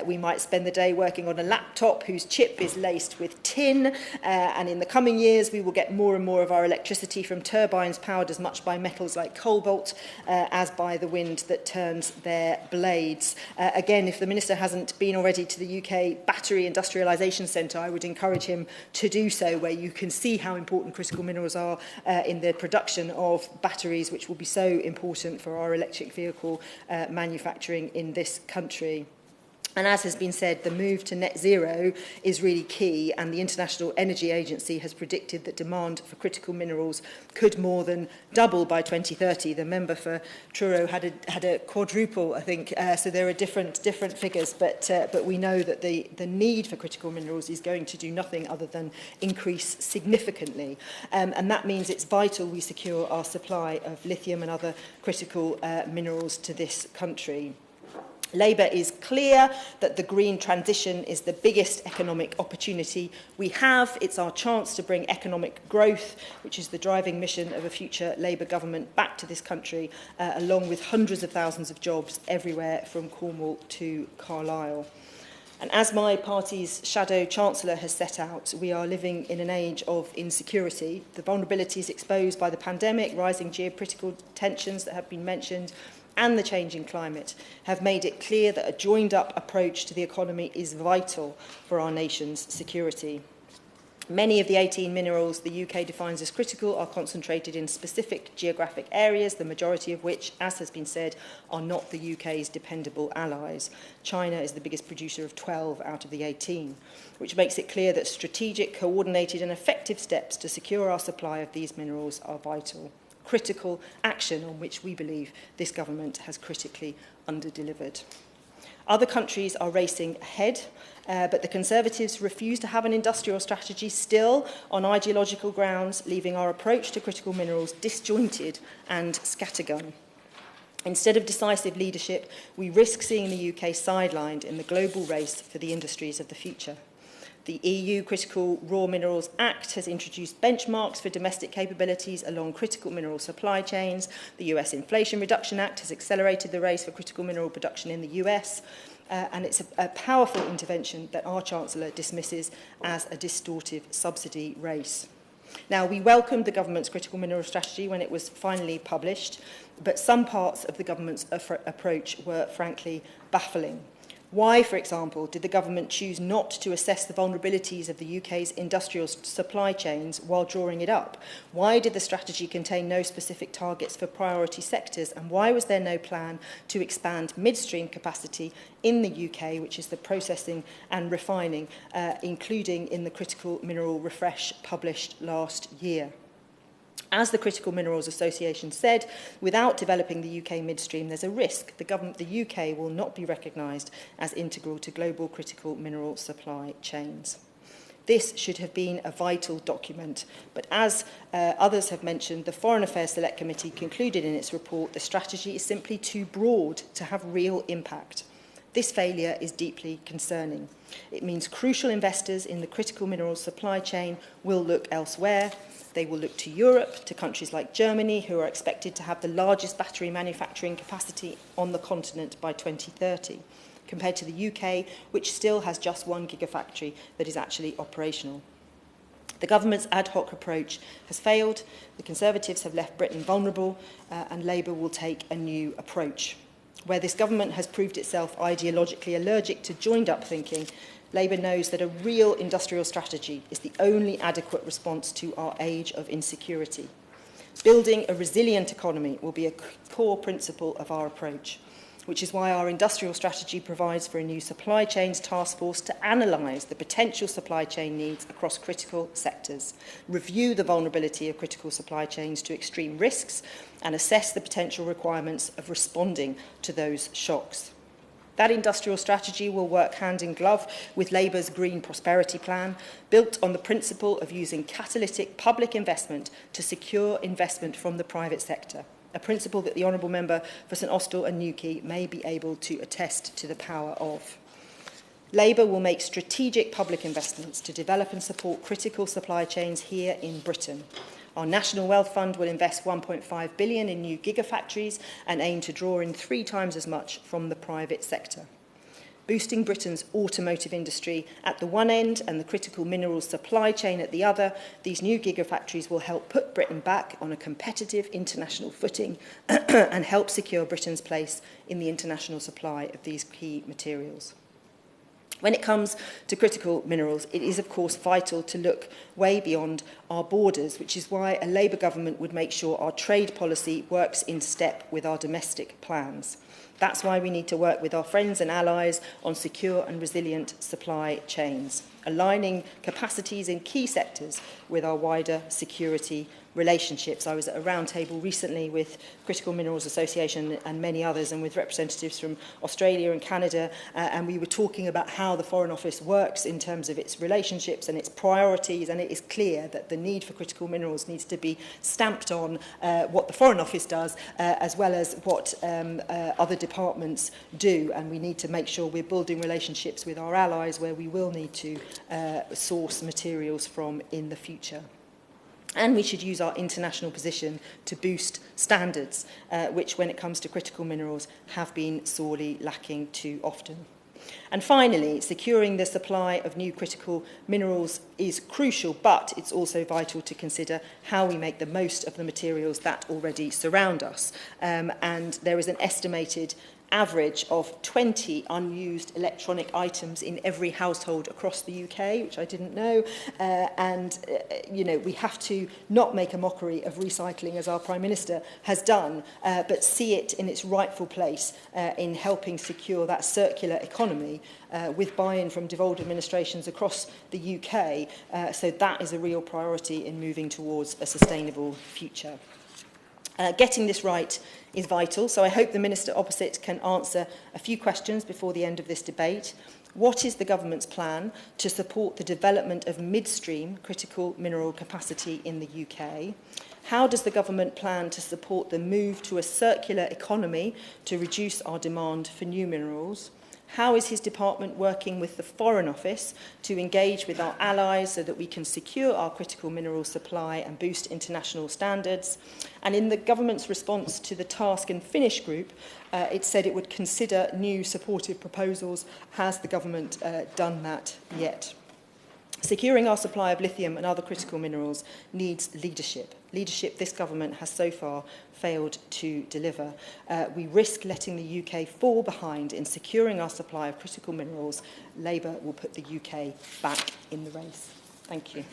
We might spend the day working on a laptop whose chip is laced with tin, and in the coming years we will get more and more of our electricity from turbines powered as much by metals like cobalt as by the wind that turns their blades. Again, if the Minister hasn't been already to the UK Battery Industrialisation Centre, I would encourage him to do so, where you can see how important critical minerals are in the production of batteries, which will be so important for our electric vehicle manufacturing in this country. And as has been said, the move to net zero is really key, and the International Energy Agency has predicted that demand for critical minerals could more than double by 2030. The member for Truro had a quadruple, I think, so there are different figures, but we know that the need for critical minerals is going to do nothing other than increase significantly. And that means it's vital we secure our supply of lithium and other critical minerals to this country. Labour is clear that the green transition is the biggest economic opportunity we have. It's our chance to bring economic growth, which is the driving mission of a future Labour government, back to this country, along with hundreds of thousands of jobs everywhere from Cornwall to Carlisle. And as my party's Shadow Chancellor has set out, we are living in an age of insecurity. The vulnerabilities exposed by the pandemic, rising geopolitical tensions that have been mentioned, and the changing climate have made it clear that a joined-up approach to the economy is vital for our nation's security. Many of the 18 minerals the UK defines as critical are concentrated in specific geographic areas, the majority of which, as has been said, are not the UK's dependable allies. China is the biggest producer of 12 out of the 18, which makes it clear that strategic, coordinated and effective steps to secure our supply of these minerals are vital. Critical action on which we believe this government has critically under-delivered. Other countries are racing ahead, but the Conservatives refuse to have an industrial strategy still on ideological grounds, leaving our approach to critical minerals disjointed and scattergun. Instead of decisive leadership, we risk seeing the UK sidelined in the global race for the industries of the future. The EU Critical Raw Minerals Act has introduced benchmarks for domestic capabilities along critical mineral supply chains. The US Inflation Reduction Act has accelerated the race for critical mineral production in the US. And it's a powerful intervention that our Chancellor dismisses as a distortive subsidy race. Now, we welcomed the government's critical mineral strategy when it was finally published. but some parts of the government's approach were frankly baffling. Why, for example, did the government choose not to assess the vulnerabilities of the UK's industrial supply chains while drawing it up? Why did the strategy contain no specific targets for priority sectors? And why was there no plan to expand midstream capacity in the UK, which is the processing and refining, including in the critical mineral refresh published last year? As the Critical Minerals Association said, without developing the UK midstream, there's a risk the UK will not be recognised as integral to global critical mineral supply chains. This should have been a vital document, but as others have mentioned, the Foreign Affairs Select Committee concluded in its report the strategy is simply too broad to have real impact. This failure is deeply concerning. It means crucial investors in the critical minerals supply chain will look elsewhere. They will look to Europe, to countries like Germany, who are expected to have the largest battery manufacturing capacity on the continent by 2030, compared to the UK, which still has just one gigafactory that is actually operational. The government's ad hoc approach has failed, the Conservatives have left Britain vulnerable, and Labour will take a new approach. Where this government has proved itself ideologically allergic to joined-up thinking, Labour knows that a real industrial strategy is the only adequate response to our age of insecurity. Building a resilient economy will be a core principle of our approach, which is why our industrial strategy provides for a new supply chains task force to analyse the potential supply chain needs across critical sectors, review the vulnerability of critical supply chains to extreme risks, and assess the potential requirements of responding to those shocks. That industrial strategy will work hand in glove with Labour's Green Prosperity Plan, built on the principle of using catalytic public investment to secure investment from the private sector, a principle that the Honourable Member for St Austell and Newquay may be able to attest to the power of. Labour will make strategic public investments to develop and support critical supply chains here in Britain. Our National Wealth Fund will invest £1.5 billion in new gigafactories and aim to draw in 3 times as much from the private sector. Boosting Britain's automotive industry at the one end and the critical minerals supply chain at the other, these new gigafactories will help put Britain back on a competitive international footing and help secure Britain's place in the international supply of these key materials. When it comes to critical minerals, it is, of course, vital to look way beyond our borders, which is why a Labour government would make sure our trade policy works in step with our domestic plans. That's why we need to work with our friends and allies on secure and resilient supply chains, aligning capacities in key sectors with our wider security relationships. I was at a round table recently with Critical Minerals Association and many others, and with representatives from Australia and Canada, and we were talking about how the Foreign Office works in terms of its relationships and its priorities, and it is clear that the need for critical minerals needs to be stamped on what the Foreign Office does, as well as what other departments do, and we need to make sure we're building relationships with our allies where we will need to source materials from in the future. And we should use our international position to boost standards, which, when it comes to critical minerals, have been sorely lacking too often. And finally, securing the supply of new critical minerals is crucial, but it's also vital to consider how we make the most of the materials that already surround us. And there is an estimated average of 20 unused electronic items in every household across the UK, which I didn't know. You know, we have to not make a mockery of recycling, as our Prime Minister has done, but see it in its rightful place in helping secure that circular economy with buy-in from devolved administrations across the UK. So that is a real priority in moving towards a sustainable future. Getting this right is vital, so I hope the Minister opposite can answer a few questions before the end of this debate. What is the government's plan to support the development of midstream critical mineral capacity in the UK? How does the government plan to support the move to a circular economy to reduce our demand for new minerals? How is his department working with the Foreign Office to engage with our allies so that we can secure our critical mineral supply and boost international standards? And in the government's response to the Task and Finish group, it said it would consider new supportive proposals. Has the government done that yet? Securing our supply of lithium and other critical minerals needs leadership. Leadership this government has so far failed to deliver. We risk letting the UK fall behind in securing our supply of critical minerals. Labour will put the UK back in the race. Thank you.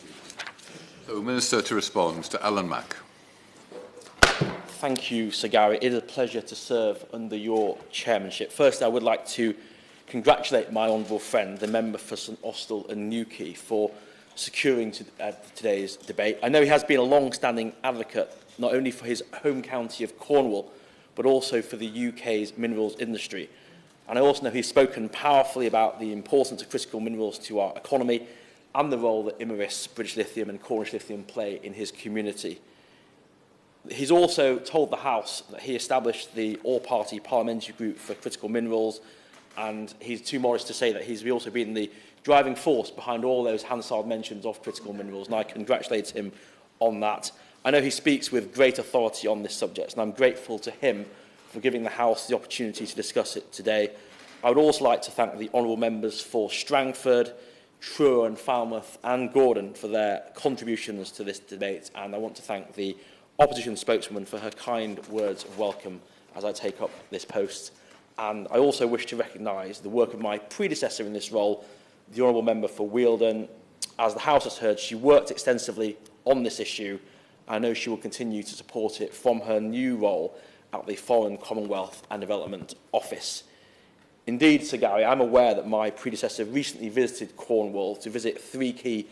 So, Minister, to respond to Alan Mack. Thank you, Sir Gary. It is a pleasure to serve under your chairmanship. First, I would like to congratulate my honourable friend, the member for St Austell and Newquay, for securing today's debate. I know he has been a long-standing advocate, not only for his home county of Cornwall, but also for the UK's minerals industry. And I also know he's spoken powerfully about the importance of critical minerals to our economy and the role that Imerys, British Lithium and Cornish Lithium play in his community. He's also told the House that he established the all-party parliamentary group for critical minerals, and he's too modest to say that he's also been the driving force behind all those Hansard mentions of critical minerals, and I congratulate him on that. I know he speaks with great authority on this subject, and I'm grateful to him for giving the House the opportunity to discuss it today. I would also like to thank the honourable members for Strangford, Truro and Falmouth and Gordon for their contributions to this debate, and I want to thank the opposition spokeswoman for her kind words of welcome as I take up this post. And I also wish to recognise the work of my predecessor in this role, the honourable member for Wealden. As the House has heard, she worked extensively on this issue. I know she will continue to support it from her new role at the Foreign, Commonwealth and Development Office. Indeed, Sir Gary, I'm aware that my predecessor recently visited Cornwall to visit 3 key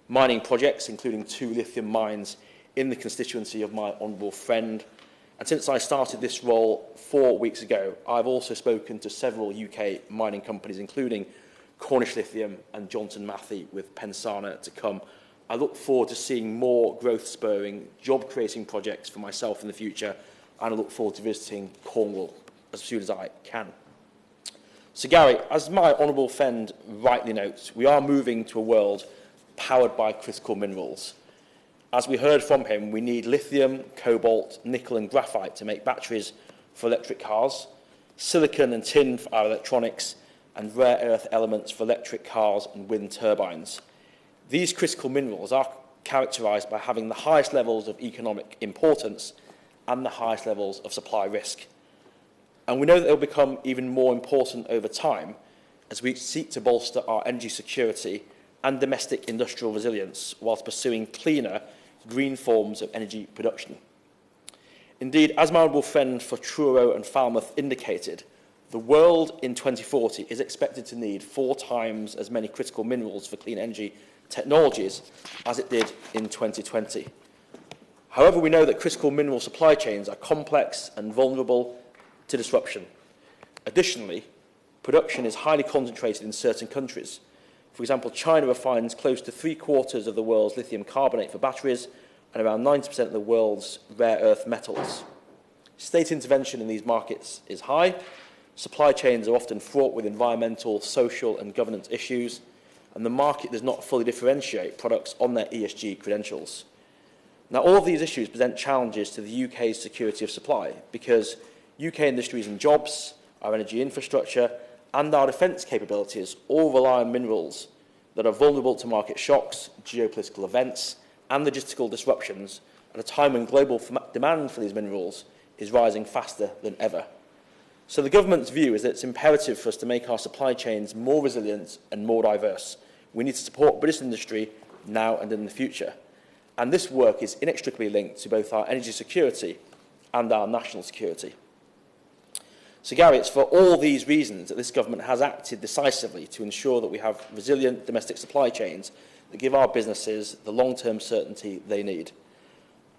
mining projects, including 2 lithium mines in the constituency of my honourable friend. And since I started this role 4 weeks ago, I've also spoken to several UK mining companies, including Cornish Lithium and Johnson Matthey, with Pensana to come. I look forward to seeing more growth-spurring, job-creating projects for myself in the future, and I look forward to visiting Cornwall as soon as I can. So, Gary, as my honourable friend rightly notes, we are moving to a world powered by critical minerals. As we heard from him, we need lithium, cobalt, nickel and graphite to make batteries for electric cars, silicon and tin for our electronics, and rare earth elements for electric cars and wind turbines. These critical minerals are characterised by having the highest levels of economic importance and the highest levels of supply risk. And we know that they will become even more important over time as we seek to bolster our energy security and domestic industrial resilience whilst pursuing cleaner, green forms of energy production. Indeed, as my honourable friend for Truro and Falmouth indicated, the world in 2040 is expected to need 4 times as many critical minerals for clean energy technologies as it did in 2020. However, we know that critical mineral supply chains are complex and vulnerable to disruption. Additionally, production is highly concentrated in certain countries. For example, China refines close to 3/4 of the world's lithium carbonate for batteries and around 90% of the world's rare earth metals. State intervention in these markets is high. Supply chains are often fraught with environmental, social and governance issues, and the market does not fully differentiate products on their ESG credentials. Now, all of these issues present challenges to the UK's security of supply because UK industries and jobs, our energy infrastructure and our defence capabilities all rely on minerals that are vulnerable to market shocks, geopolitical events and logistical disruptions at a time when global demand for these minerals is rising faster than ever. So the government's view is that it's imperative for us to make our supply chains more resilient and more diverse. We need to support British industry now and in the future. And this work is inextricably linked to both our energy security and our national security. So, Gary, it's for all these reasons that this government has acted decisively to ensure that we have resilient domestic supply chains that give our businesses the long-term certainty they need.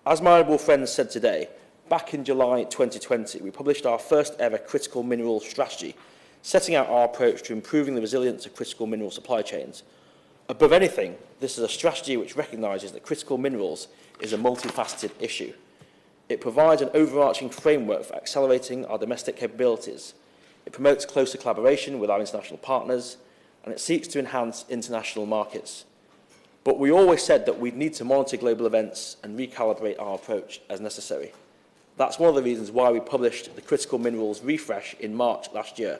As my honourable friend said today, back in July 2020, we published our first ever critical mineral strategy, setting out our approach to improving the resilience of critical mineral supply chains. Above anything, this is a strategy which recognises that critical minerals is a multifaceted issue. It provides an overarching framework for accelerating our domestic capabilities. It promotes closer collaboration with our international partners, and it seeks to enhance international markets. But we always said that we'd need to monitor global events and recalibrate our approach as necessary. That's one of the reasons why we published the Critical Minerals Refresh in March last year,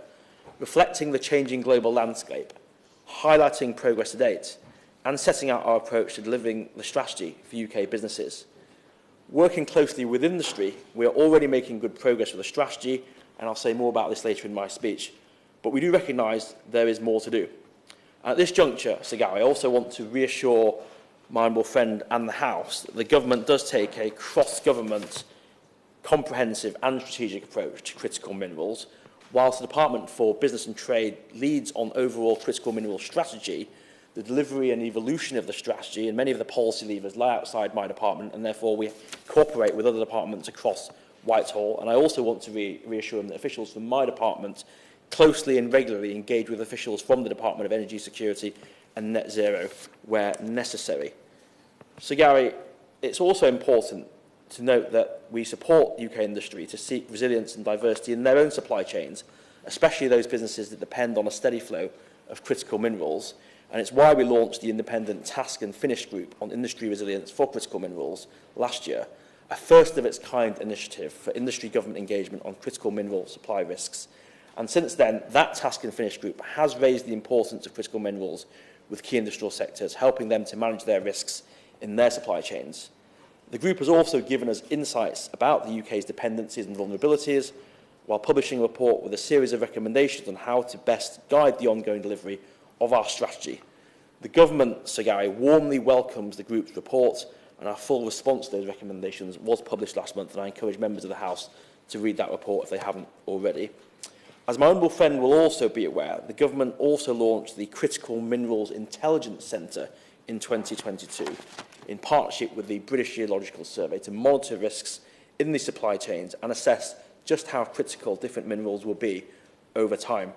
reflecting the changing global landscape, highlighting progress to date, and setting out our approach to delivering the strategy for UK businesses. Working closely with industry, we are already making good progress with the strategy, and I'll say more about this later in my speech. But we do recognise there is more to do. At this juncture, Sir Gary, I also want to reassure my honourable friend and the House that the government does take a cross-government, comprehensive and strategic approach to critical minerals. Whilst the Department for Business and Trade leads on overall critical mineral strategy, the delivery and evolution of the strategy and many of the policy levers lie outside my department, and therefore we cooperate with other departments across Whitehall. And I also want to reassure him that officials from my department closely and regularly engage with officials from the Department of Energy Security and Net Zero where necessary. So, Gary, it's also important to note that we support UK industry to seek resilience and diversity in their own supply chains, especially those businesses that depend on a steady flow of critical minerals. And it's why we launched the independent Task and Finish Group on Industry Resilience for Critical Minerals last year, a first-of-its-kind initiative for industry-government engagement on critical mineral supply risks. And since then, that Task and Finish Group has raised the importance of critical minerals with key industrial sectors, helping them to manage their risks in their supply chains. The group has also given us insights about the UK's dependencies and vulnerabilities, while publishing a report with a series of recommendations on how to best guide the ongoing delivery of our strategy. The government, Sir Gary, warmly welcomes the group's report, and our full response to those recommendations was published last month, and I encourage members of the House to read that report if they haven't already. As my honourable friend will also be aware, the government also launched the Critical Minerals Intelligence Centre in 2022 in partnership with the British Geological Survey to monitor risks in the supply chains and assess just how critical different minerals will be over time.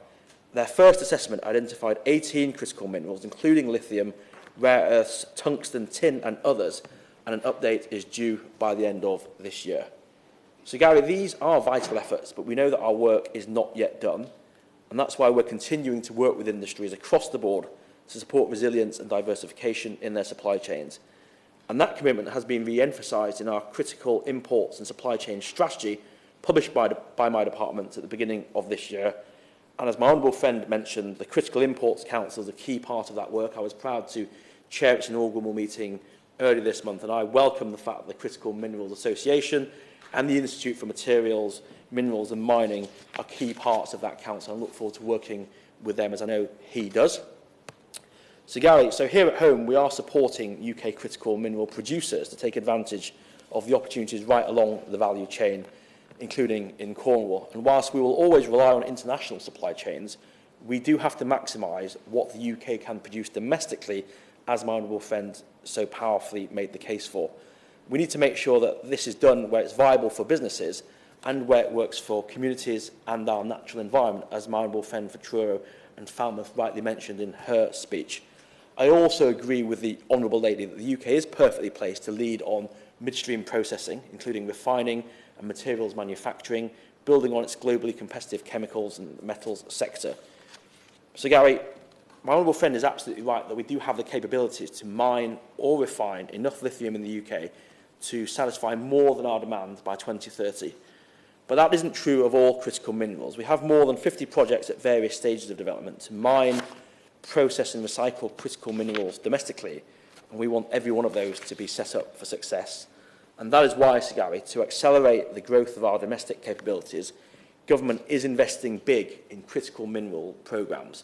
Their first assessment identified 18 critical minerals, including lithium, rare earths, tungsten, tin and others, and an update is due by the end of this year. So, Gary, these are vital efforts, but we know that our work is not yet done, and that's why we're continuing to work with industries across the board to support resilience and diversification in their supply chains. And that commitment has been re-emphasised in our critical imports and supply chain strategy published by my department at the beginning of this year. And as my honourable friend mentioned, the Critical Imports Council is a key part of that work. I was proud to chair its inaugural meeting earlier this month, and I welcome the fact that the Critical Minerals Association and the Institute for Materials, Minerals and Mining are key parts of that council. I look forward to working with them, as I know he does. So, Gary, so here at home, we are supporting UK critical mineral producers to take advantage of the opportunities right along the value chain, including in Cornwall. And whilst we will always rely on international supply chains, we do have to maximise what the UK can produce domestically, as my honourable friend so powerfully made the case for. We need to make sure that this is done where it's viable for businesses and where it works for communities and our natural environment, as my honourable friend for Truro and Falmouth rightly mentioned in her speech. I also agree with the Honourable Lady that the UK is perfectly placed to lead on midstream processing, including refining and materials manufacturing, building on its globally competitive chemicals and metals sector. So, Gary, my honourable friend is absolutely right that we do have the capabilities to mine or refine enough lithium in the UK to satisfy more than our demand by 2030. But that isn't true of all critical minerals. We have more than 50 projects at various stages of development to mine, process and recycle critical minerals domestically, and we want every one of those to be set up for success. And that is why, Sir Gary, to accelerate the growth of our domestic capabilities, government is investing big in critical mineral programmes.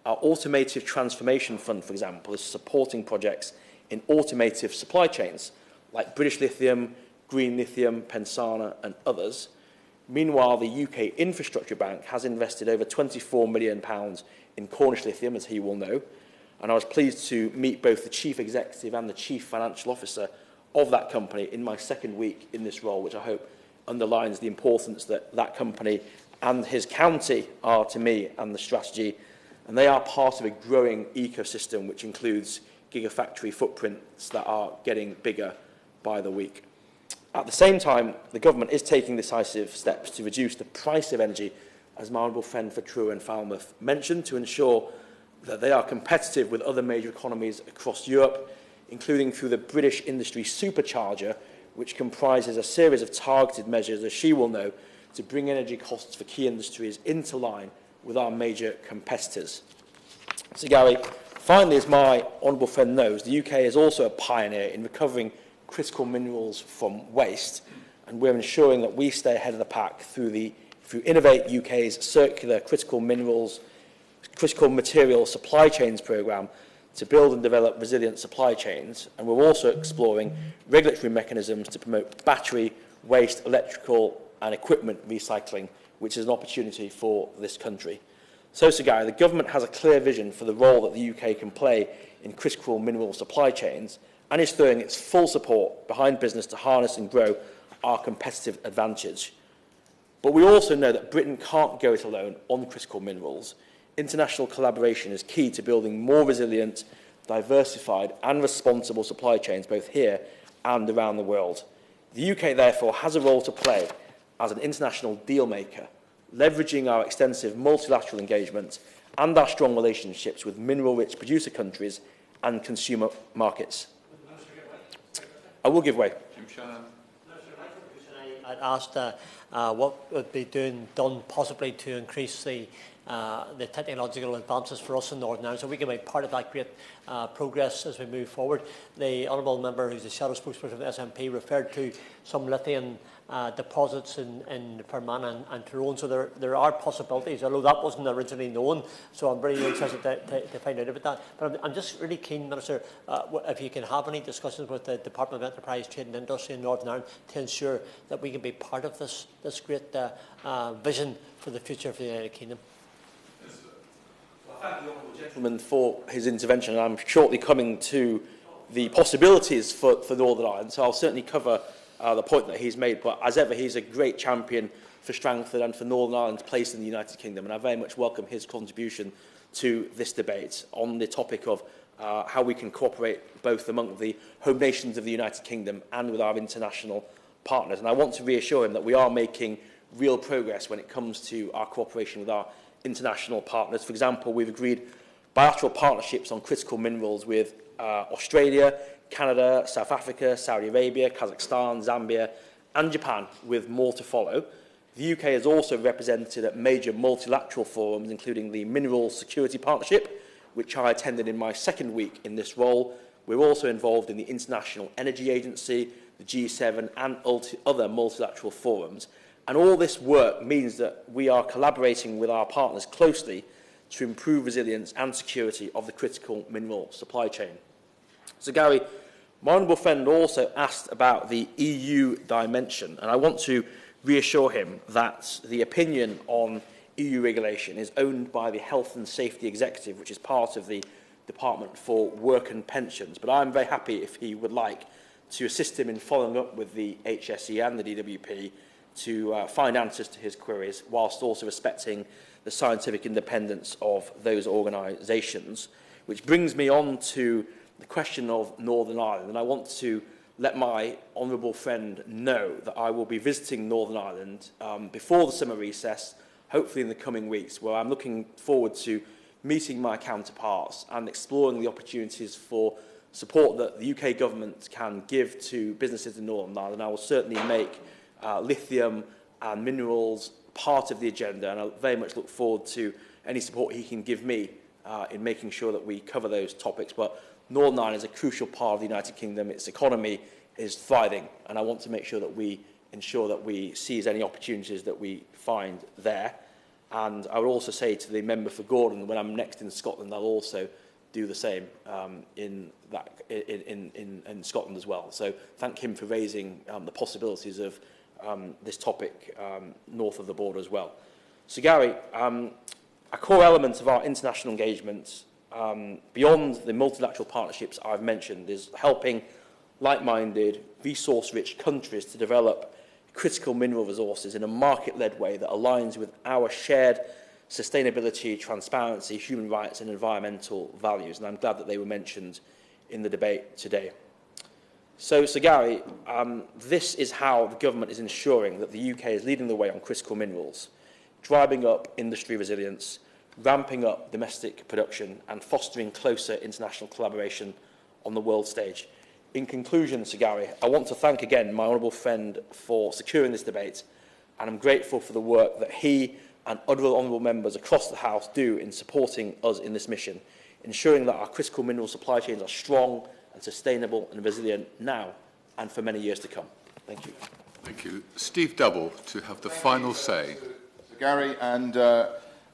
Our Automotive Transformation Fund, for example, is supporting projects in automotive supply chains like British Lithium, Green Lithium, Pensana and others. Meanwhile, the UK Infrastructure Bank has invested over £24 million in Cornish Lithium, as he will know, and I was pleased to meet both the Chief Executive and the Chief Financial Officer of that company in my second week in this role, which I hope underlines the importance that that company and his county are to me and the strategy, and they are part of a growing ecosystem which includes gigafactory footprints that are getting bigger by the week. At the same time, the government is taking decisive steps to reduce the price of energy, as my honourable friend for Truro and Falmouth mentioned, to ensure that they are competitive with other major economies across Europe, including through the British Industry Supercharger, which comprises a series of targeted measures, as she will know, to bring energy costs for key industries into line with our major competitors. So, Gary, Finally, as my honourable friend knows, the UK is also a pioneer in recovering critical minerals from waste, and we're ensuring that we stay ahead of the pack through Innovate UK's Circular Critical Material Supply Chains programme to build and develop resilient supply chains, and we're also exploring regulatory mechanisms to promote battery, waste, electrical and equipment recycling, which is an opportunity for this country. So, Sir Gary, the government has a clear vision for the role that the UK can play in critical mineral supply chains and is throwing its full support behind business to harness and grow our competitive advantage. But we also know that Britain can't go it alone on critical minerals. International collaboration is key to building more resilient, diversified and responsible supply chains both here and around the world. The UK, therefore, has a role to play as an international deal maker, leveraging our extensive multilateral engagement and our strong relationships with mineral-rich producer countries and consumer markets. I will give way. I'd asked what would be done possibly to increase the technological advances for us in Northern Ireland, so we can make part of that great progress as we move forward. The honourable member, who's the shadow spokesperson of the SNP, referred to some lithium deposits in Fermanagh and Tyrone, so there are possibilities, although that wasn't originally known, so I'm very interested to find out about that. But I'm just really keen, Minister, if you can have any discussions with the Department of Enterprise, Trade and Industry in Northern Ireland to ensure that we can be part of this great vision for the future of the United Kingdom. Well, I thank the honourable gentleman for his intervention, and I'm shortly coming to the possibilities for Northern Ireland, so I'll certainly cover the point that he's made, but as ever, he's a great champion for Strangford and for Northern Ireland's place in the United Kingdom, and I very much welcome his contribution to this debate on the topic of how we can cooperate both among the home nations of the United Kingdom and with our international partners. And I want to reassure him that we are making real progress when it comes to our cooperation with our international partners. For example, we've agreed bilateral partnerships on critical minerals with Australia, Canada, South Africa, Saudi Arabia, Kazakhstan, Zambia and Japan, with more to follow. The UK is also represented at major multilateral forums, including the Minerals Security Partnership, which I attended in my second week in this role. We're also involved in the International Energy Agency, the G7 and other multilateral forums. And all this work means that we are collaborating with our partners closely to improve resilience and security of the critical mineral supply chain. So, Gary, my honourable friend also asked about the EU dimension, and I want to reassure him that the opinion on EU regulation is owned by the Health and Safety Executive, which is part of the Department for Work and Pensions. But I'm very happy, if he would like, to assist him in following up with the HSE and the DWP to find answers to his queries, whilst also respecting the scientific independence of those organisations. Which brings me on to the question of Northern Ireland, and I want to let my honourable friend know that I will be visiting Northern Ireland before the summer recess, hopefully in the coming weeks, where I'm looking forward to meeting my counterparts and exploring the opportunities for support that the UK government can give to businesses in Northern Ireland. I will certainly make lithium and minerals part of the agenda, and I very much look forward to any support he can give me in making sure that we cover those topics. But Northern Ireland is a crucial part of the United Kingdom. Its economy is thriving, and I want to make sure that we ensure that we seize any opportunities that we find there. And I would also say to the member for Gordon, when I'm next in Scotland, I'll also do the same in Scotland as well. So thank him for raising the possibilities of this topic north of the border as well. So, Gary, a core element of our international engagement, beyond the multilateral partnerships I've mentioned, is helping like-minded, resource-rich countries to develop critical mineral resources in a market-led way that aligns with our shared sustainability, transparency, human rights and environmental values. And I'm glad that they were mentioned in the debate today. So, Sir Gary, this is how the government is ensuring that the UK is leading the way on critical minerals, driving up industry resilience, ramping up domestic production and fostering closer international collaboration on the world stage. In conclusion, Sir Gary, I want to thank again my honourable friend for securing this debate, and I'm grateful for the work that he and other honourable members across the House do in supporting us in this mission. ensuring that our critical mineral supply chains are strong and sustainable and resilient now and for many years to come. Thank you. Thank you. Steve Double to have the final say. Sir Gary, and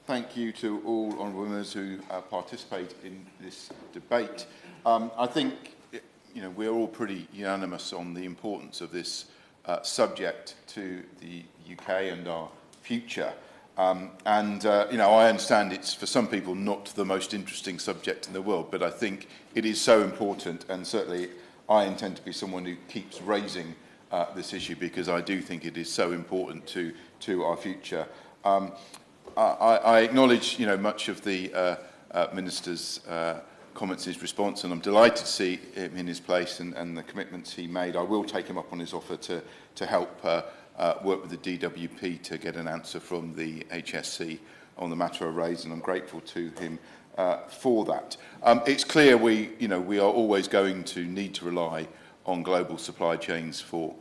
thank you to all honourable members who participate in this debate. I think we're all pretty unanimous on the importance of this subject to the UK and our future. I understand it's for some people not the most interesting subject in the world, but I think it is so important, and certainly I intend to be someone who keeps raising this issue because I do think it is so important to our future. I acknowledge, much of the Minister's comments in his response, and I'm delighted to see him in his place and the commitments he made. I will take him up on his offer to help work with the DWP to get an answer from the HSC on the matter I raised, and I'm grateful to him for that. It's clear we are always going to need to rely on global supply chains for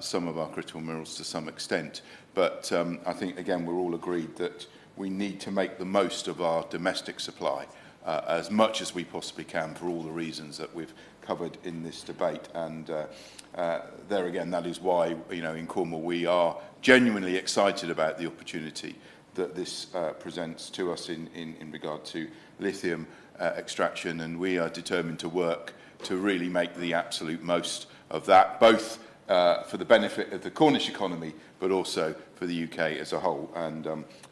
some of our critical minerals to some extent, but I think, again, we're all agreed that we need to make the most of our domestic supply as much as we possibly can for all the reasons that we've covered in this debate. And there again, that is why, in Cornwall, we are genuinely excited about the opportunity that this presents to us in regard to lithium extraction, and we are determined to work to really make the absolute most of that, both for the benefit of the Cornish economy, but also for the UK as a whole. And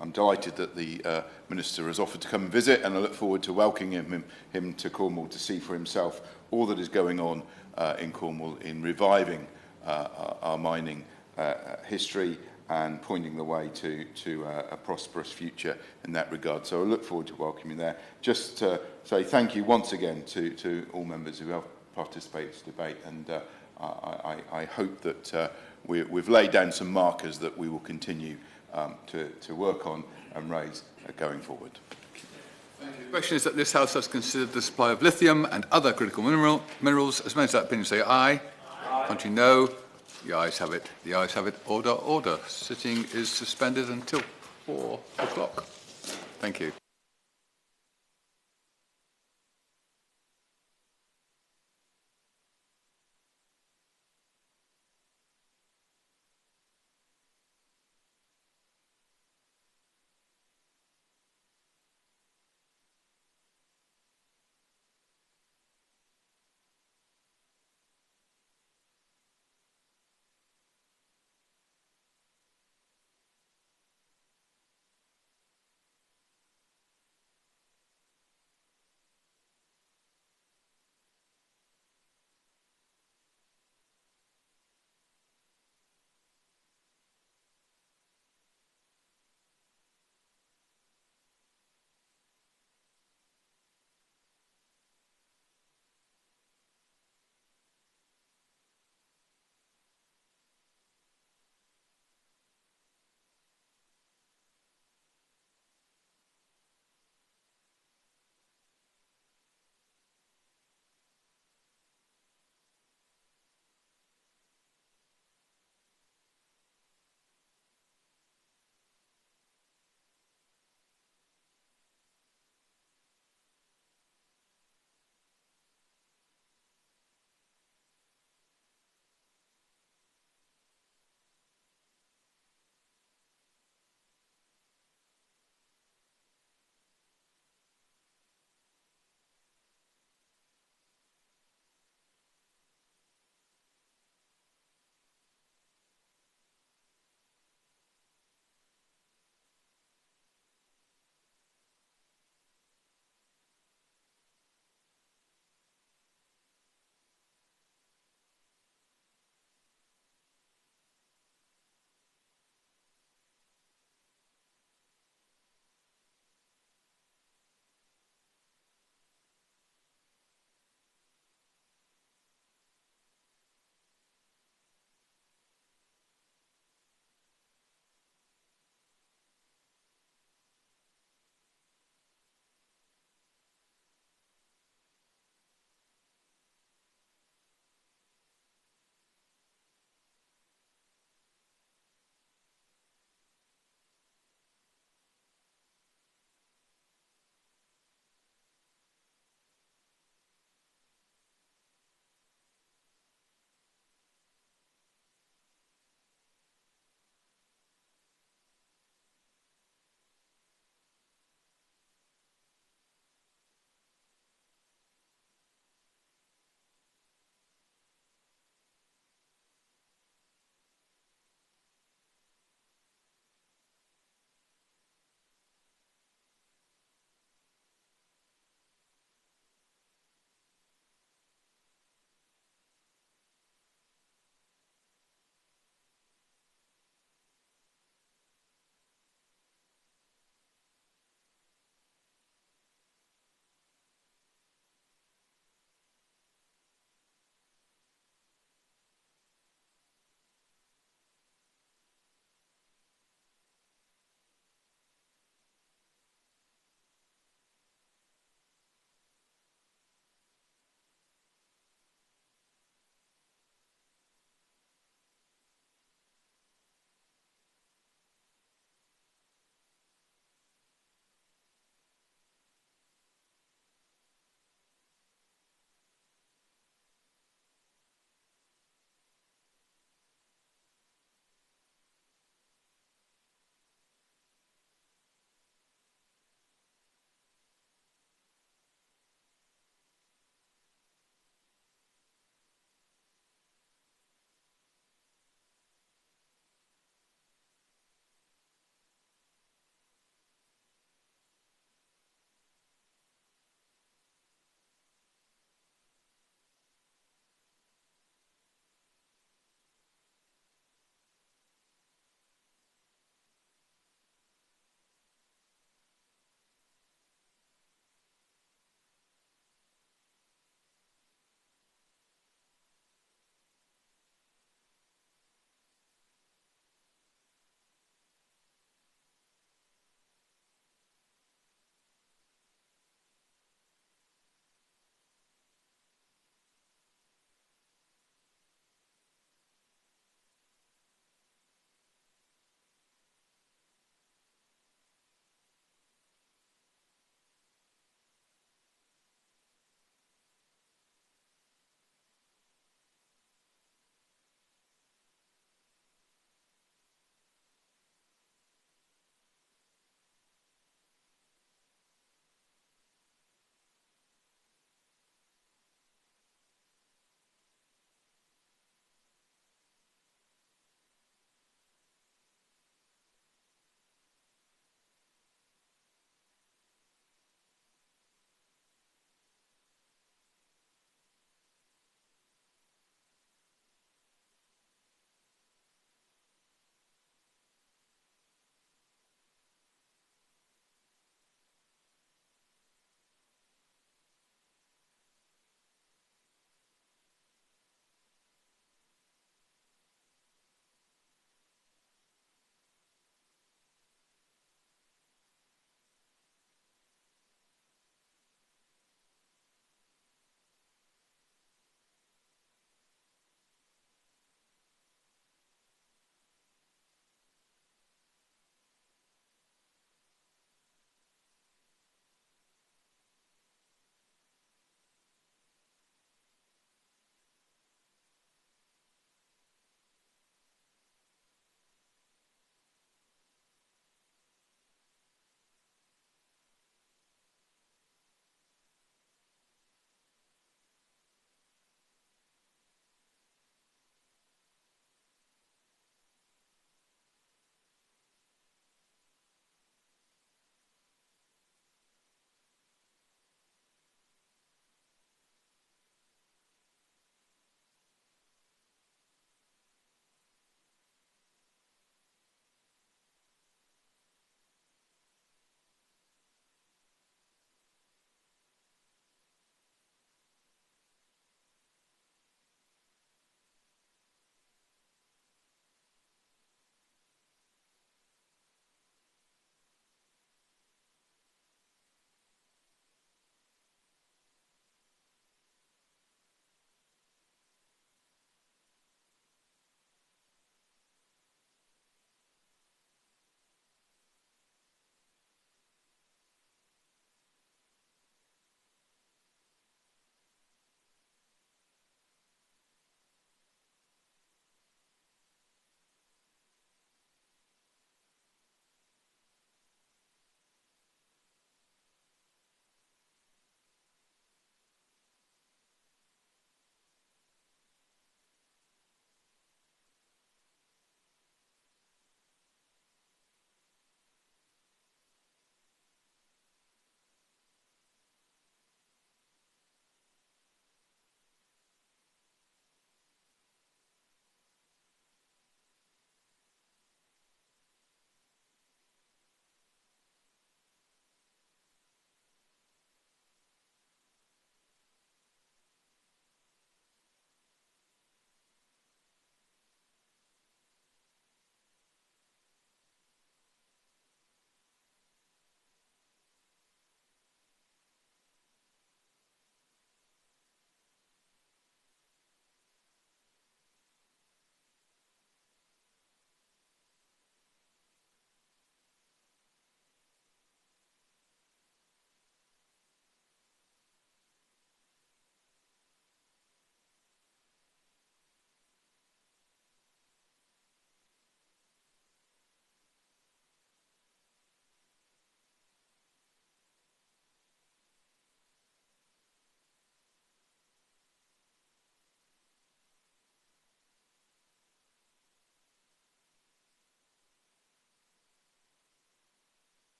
I'm delighted that the Minister has offered to come and visit, and I look forward to welcoming him to Cornwall to see for himself all that is going on in Cornwall in reviving our mining history and pointing the way to a prosperous future in that regard. So I look forward to welcoming you there. Just to say thank you once again to all members who have participated in this debate, and I hope that we've laid down some markers that we will continue to work on and raise going forward. The question is that this House has considered the supply of lithium and other critical minerals. As members of that opinion say aye. Contrary no. The ayes have it. The ayes have it. Order, order. Sitting is suspended until 4 o'clock. Thank you.